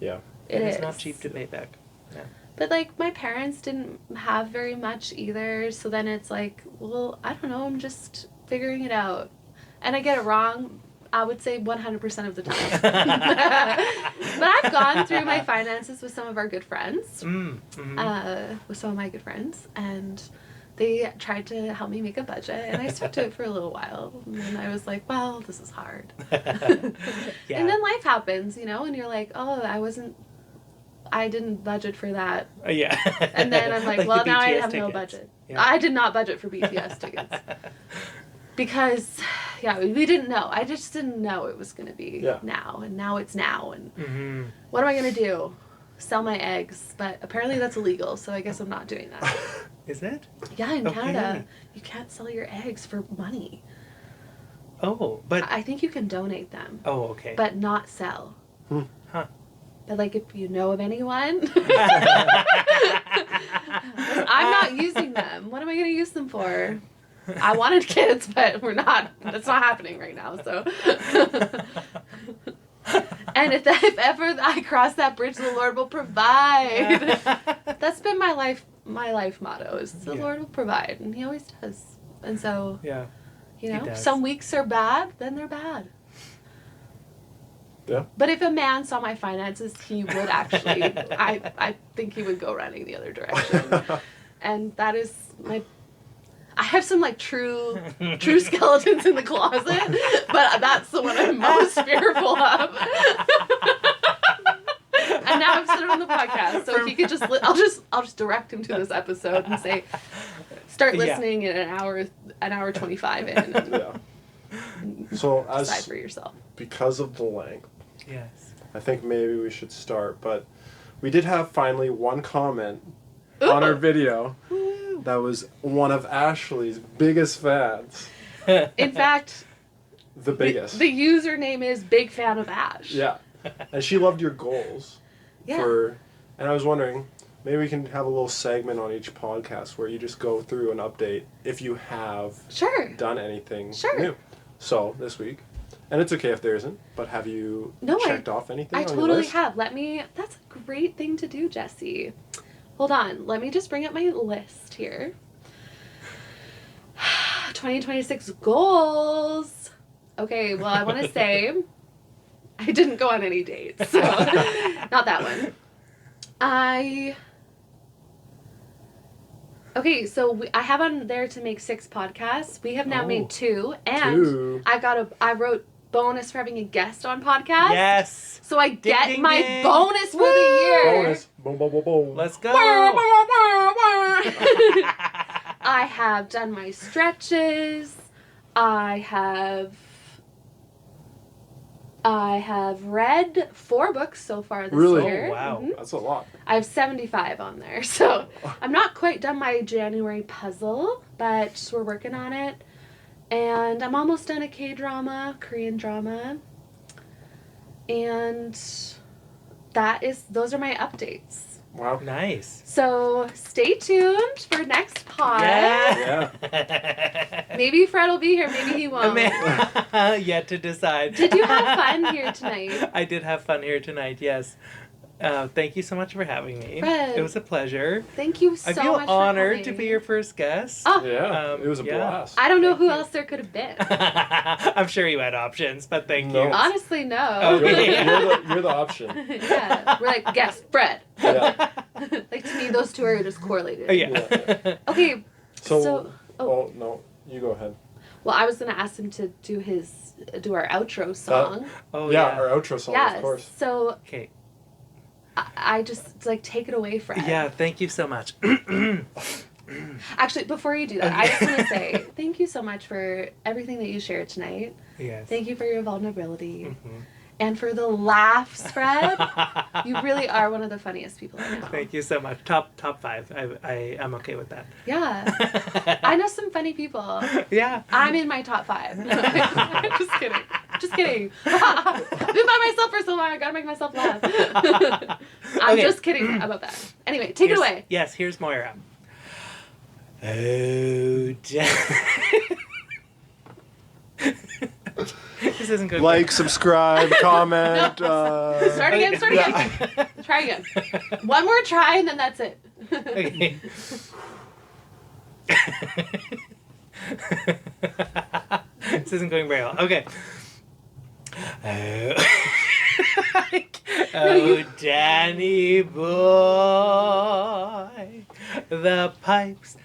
Yeah. It's not cheap to pay back. Yeah. But, like, my parents didn't have very much either, so then it's like, well, I don't know, I'm just figuring it out. And I get it wrong, I would say 100% of the time. But I've gone through my finances with some of our good friends, with some of my good friends, and they tried to help me make a budget, and I stuck to it for a little while. And then I was like, well, this is hard. Yeah. And then life happens, you know, and you're like, oh, I didn't budget for that. Yeah. And then I'm like, well, the now I BTS have no tickets. budget. Yeah. I did not budget for BTS tickets. Because, yeah, we didn't know. I just didn't know it was going to be now. And now it's now. And what am I going to do? Sell my eggs. But apparently that's illegal, so I guess I'm not doing that. Is it? Yeah, in Okay. Canada, you can't sell your eggs for money. Oh, but... I think you can donate them. Oh, okay. But not sell. Huh. But, like, if you know of anyone... I'm not using them. What am I going to use them for? I wanted kids, but that's not happening right now, so. And if ever I cross that bridge, the Lord will provide. That's been my life motto, is the Lord will provide, and he always does. And so, Yeah. you He know, does. some weeks are bad, then they're bad. Yeah. But if a man saw my finances, he would actually, I think he would go running the other direction. And that is my I have some like true skeletons in the closet, but that's the one I'm most fearful of. And now I've said it on the podcast, so he could just. I'll just direct him to this episode and say, start listening in an hour 25 in. And Yeah. So decide for yourself. because of the length, Yes. I think maybe we should start. But we did have finally one comment on our video that was one of Ashley's biggest fans. In fact, The biggest. the username is Big Fan of Ash. Yeah. And she loved your goals. Yeah. And I was wondering, maybe we can have a little segment on each podcast where you just go through and update if you have Sure. done anything Sure. new. So, this week, and it's okay if there isn't, but have you checked off anything I on your totally list? have. That's a great thing to do, Jesse. Hold on. Let me just bring up my list here. 2026 goals. Okay, well, I want to say I didn't go on any dates, so not that one. Okay, so I have on there to make 6 podcasts. We have now made 2, and 2. I wrote bonus for having a guest on podcast. Yes. So I get ding, my ding. bonus for the year. Bonus. Boom, boom, boom, boom. Let's go. I have done my stretches. I have read 4 books so far this Really? year. Oh, wow. Mhm. That's a lot. I have 75 on there. So I'm not quite done my January puzzle, but we're working on it. And I'm almost done a K-drama, Korean drama. And those are my updates. Wow. Nice. So stay tuned for next pod. Yeah. Maybe Fred will be here, maybe he won't. Yet to decide. Did you have fun here tonight? I did have fun here tonight, yes. Thank you so much for having me. Fred. It was a pleasure. Thank you so I much feel for honored to coming. be your first guest. Oh. Yeah. It was a yeah. blast. I don't know Thank who you. else there could have been. I'm sure you had options, but thank No. you. Honestly, no. Okay. You're the option. Yeah. We're like, guess, Fred. Yeah. Like, to me, those two are just correlated. Yeah. Okay. So, oh. no, you go ahead. Well, I was going to ask him to do our outro song. Oh, yeah, our outro song, Yes. of course. So Okay. I just, like, take it away, Fred. Yeah, thank you so much. Actually, before you do that, I just want to say thank you so much for everything that you shared tonight. Yes. Thank you for your vulnerability. Mhm. And for the laughs, Fred. You really are one of the funniest people I know. Thank you so much. Top 5. I am okay with that. Yeah. I know some funny people. Yeah. I'm in my top 5. Just kidding. Just kidding. I've been by myself for so long, I gotta make myself laugh. I'm Okay. just kidding about that. Anyway, take it away. Yes, here's Moira. Oh, this isn't good. Like, subscribe, comment. Start again, start again. Try again. One more try and then that's it. Okay. This isn't going very well. Okay. Oh, Danny boy, the pipes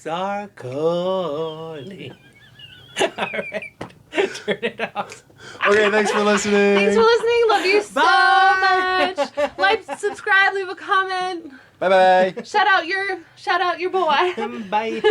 are calling. All right, turn it off. Okay, thanks for listening. Thanks for listening. Love you so Bye. much. Like, subscribe, leave a comment. Bye-bye. Shout out your boy. Bye.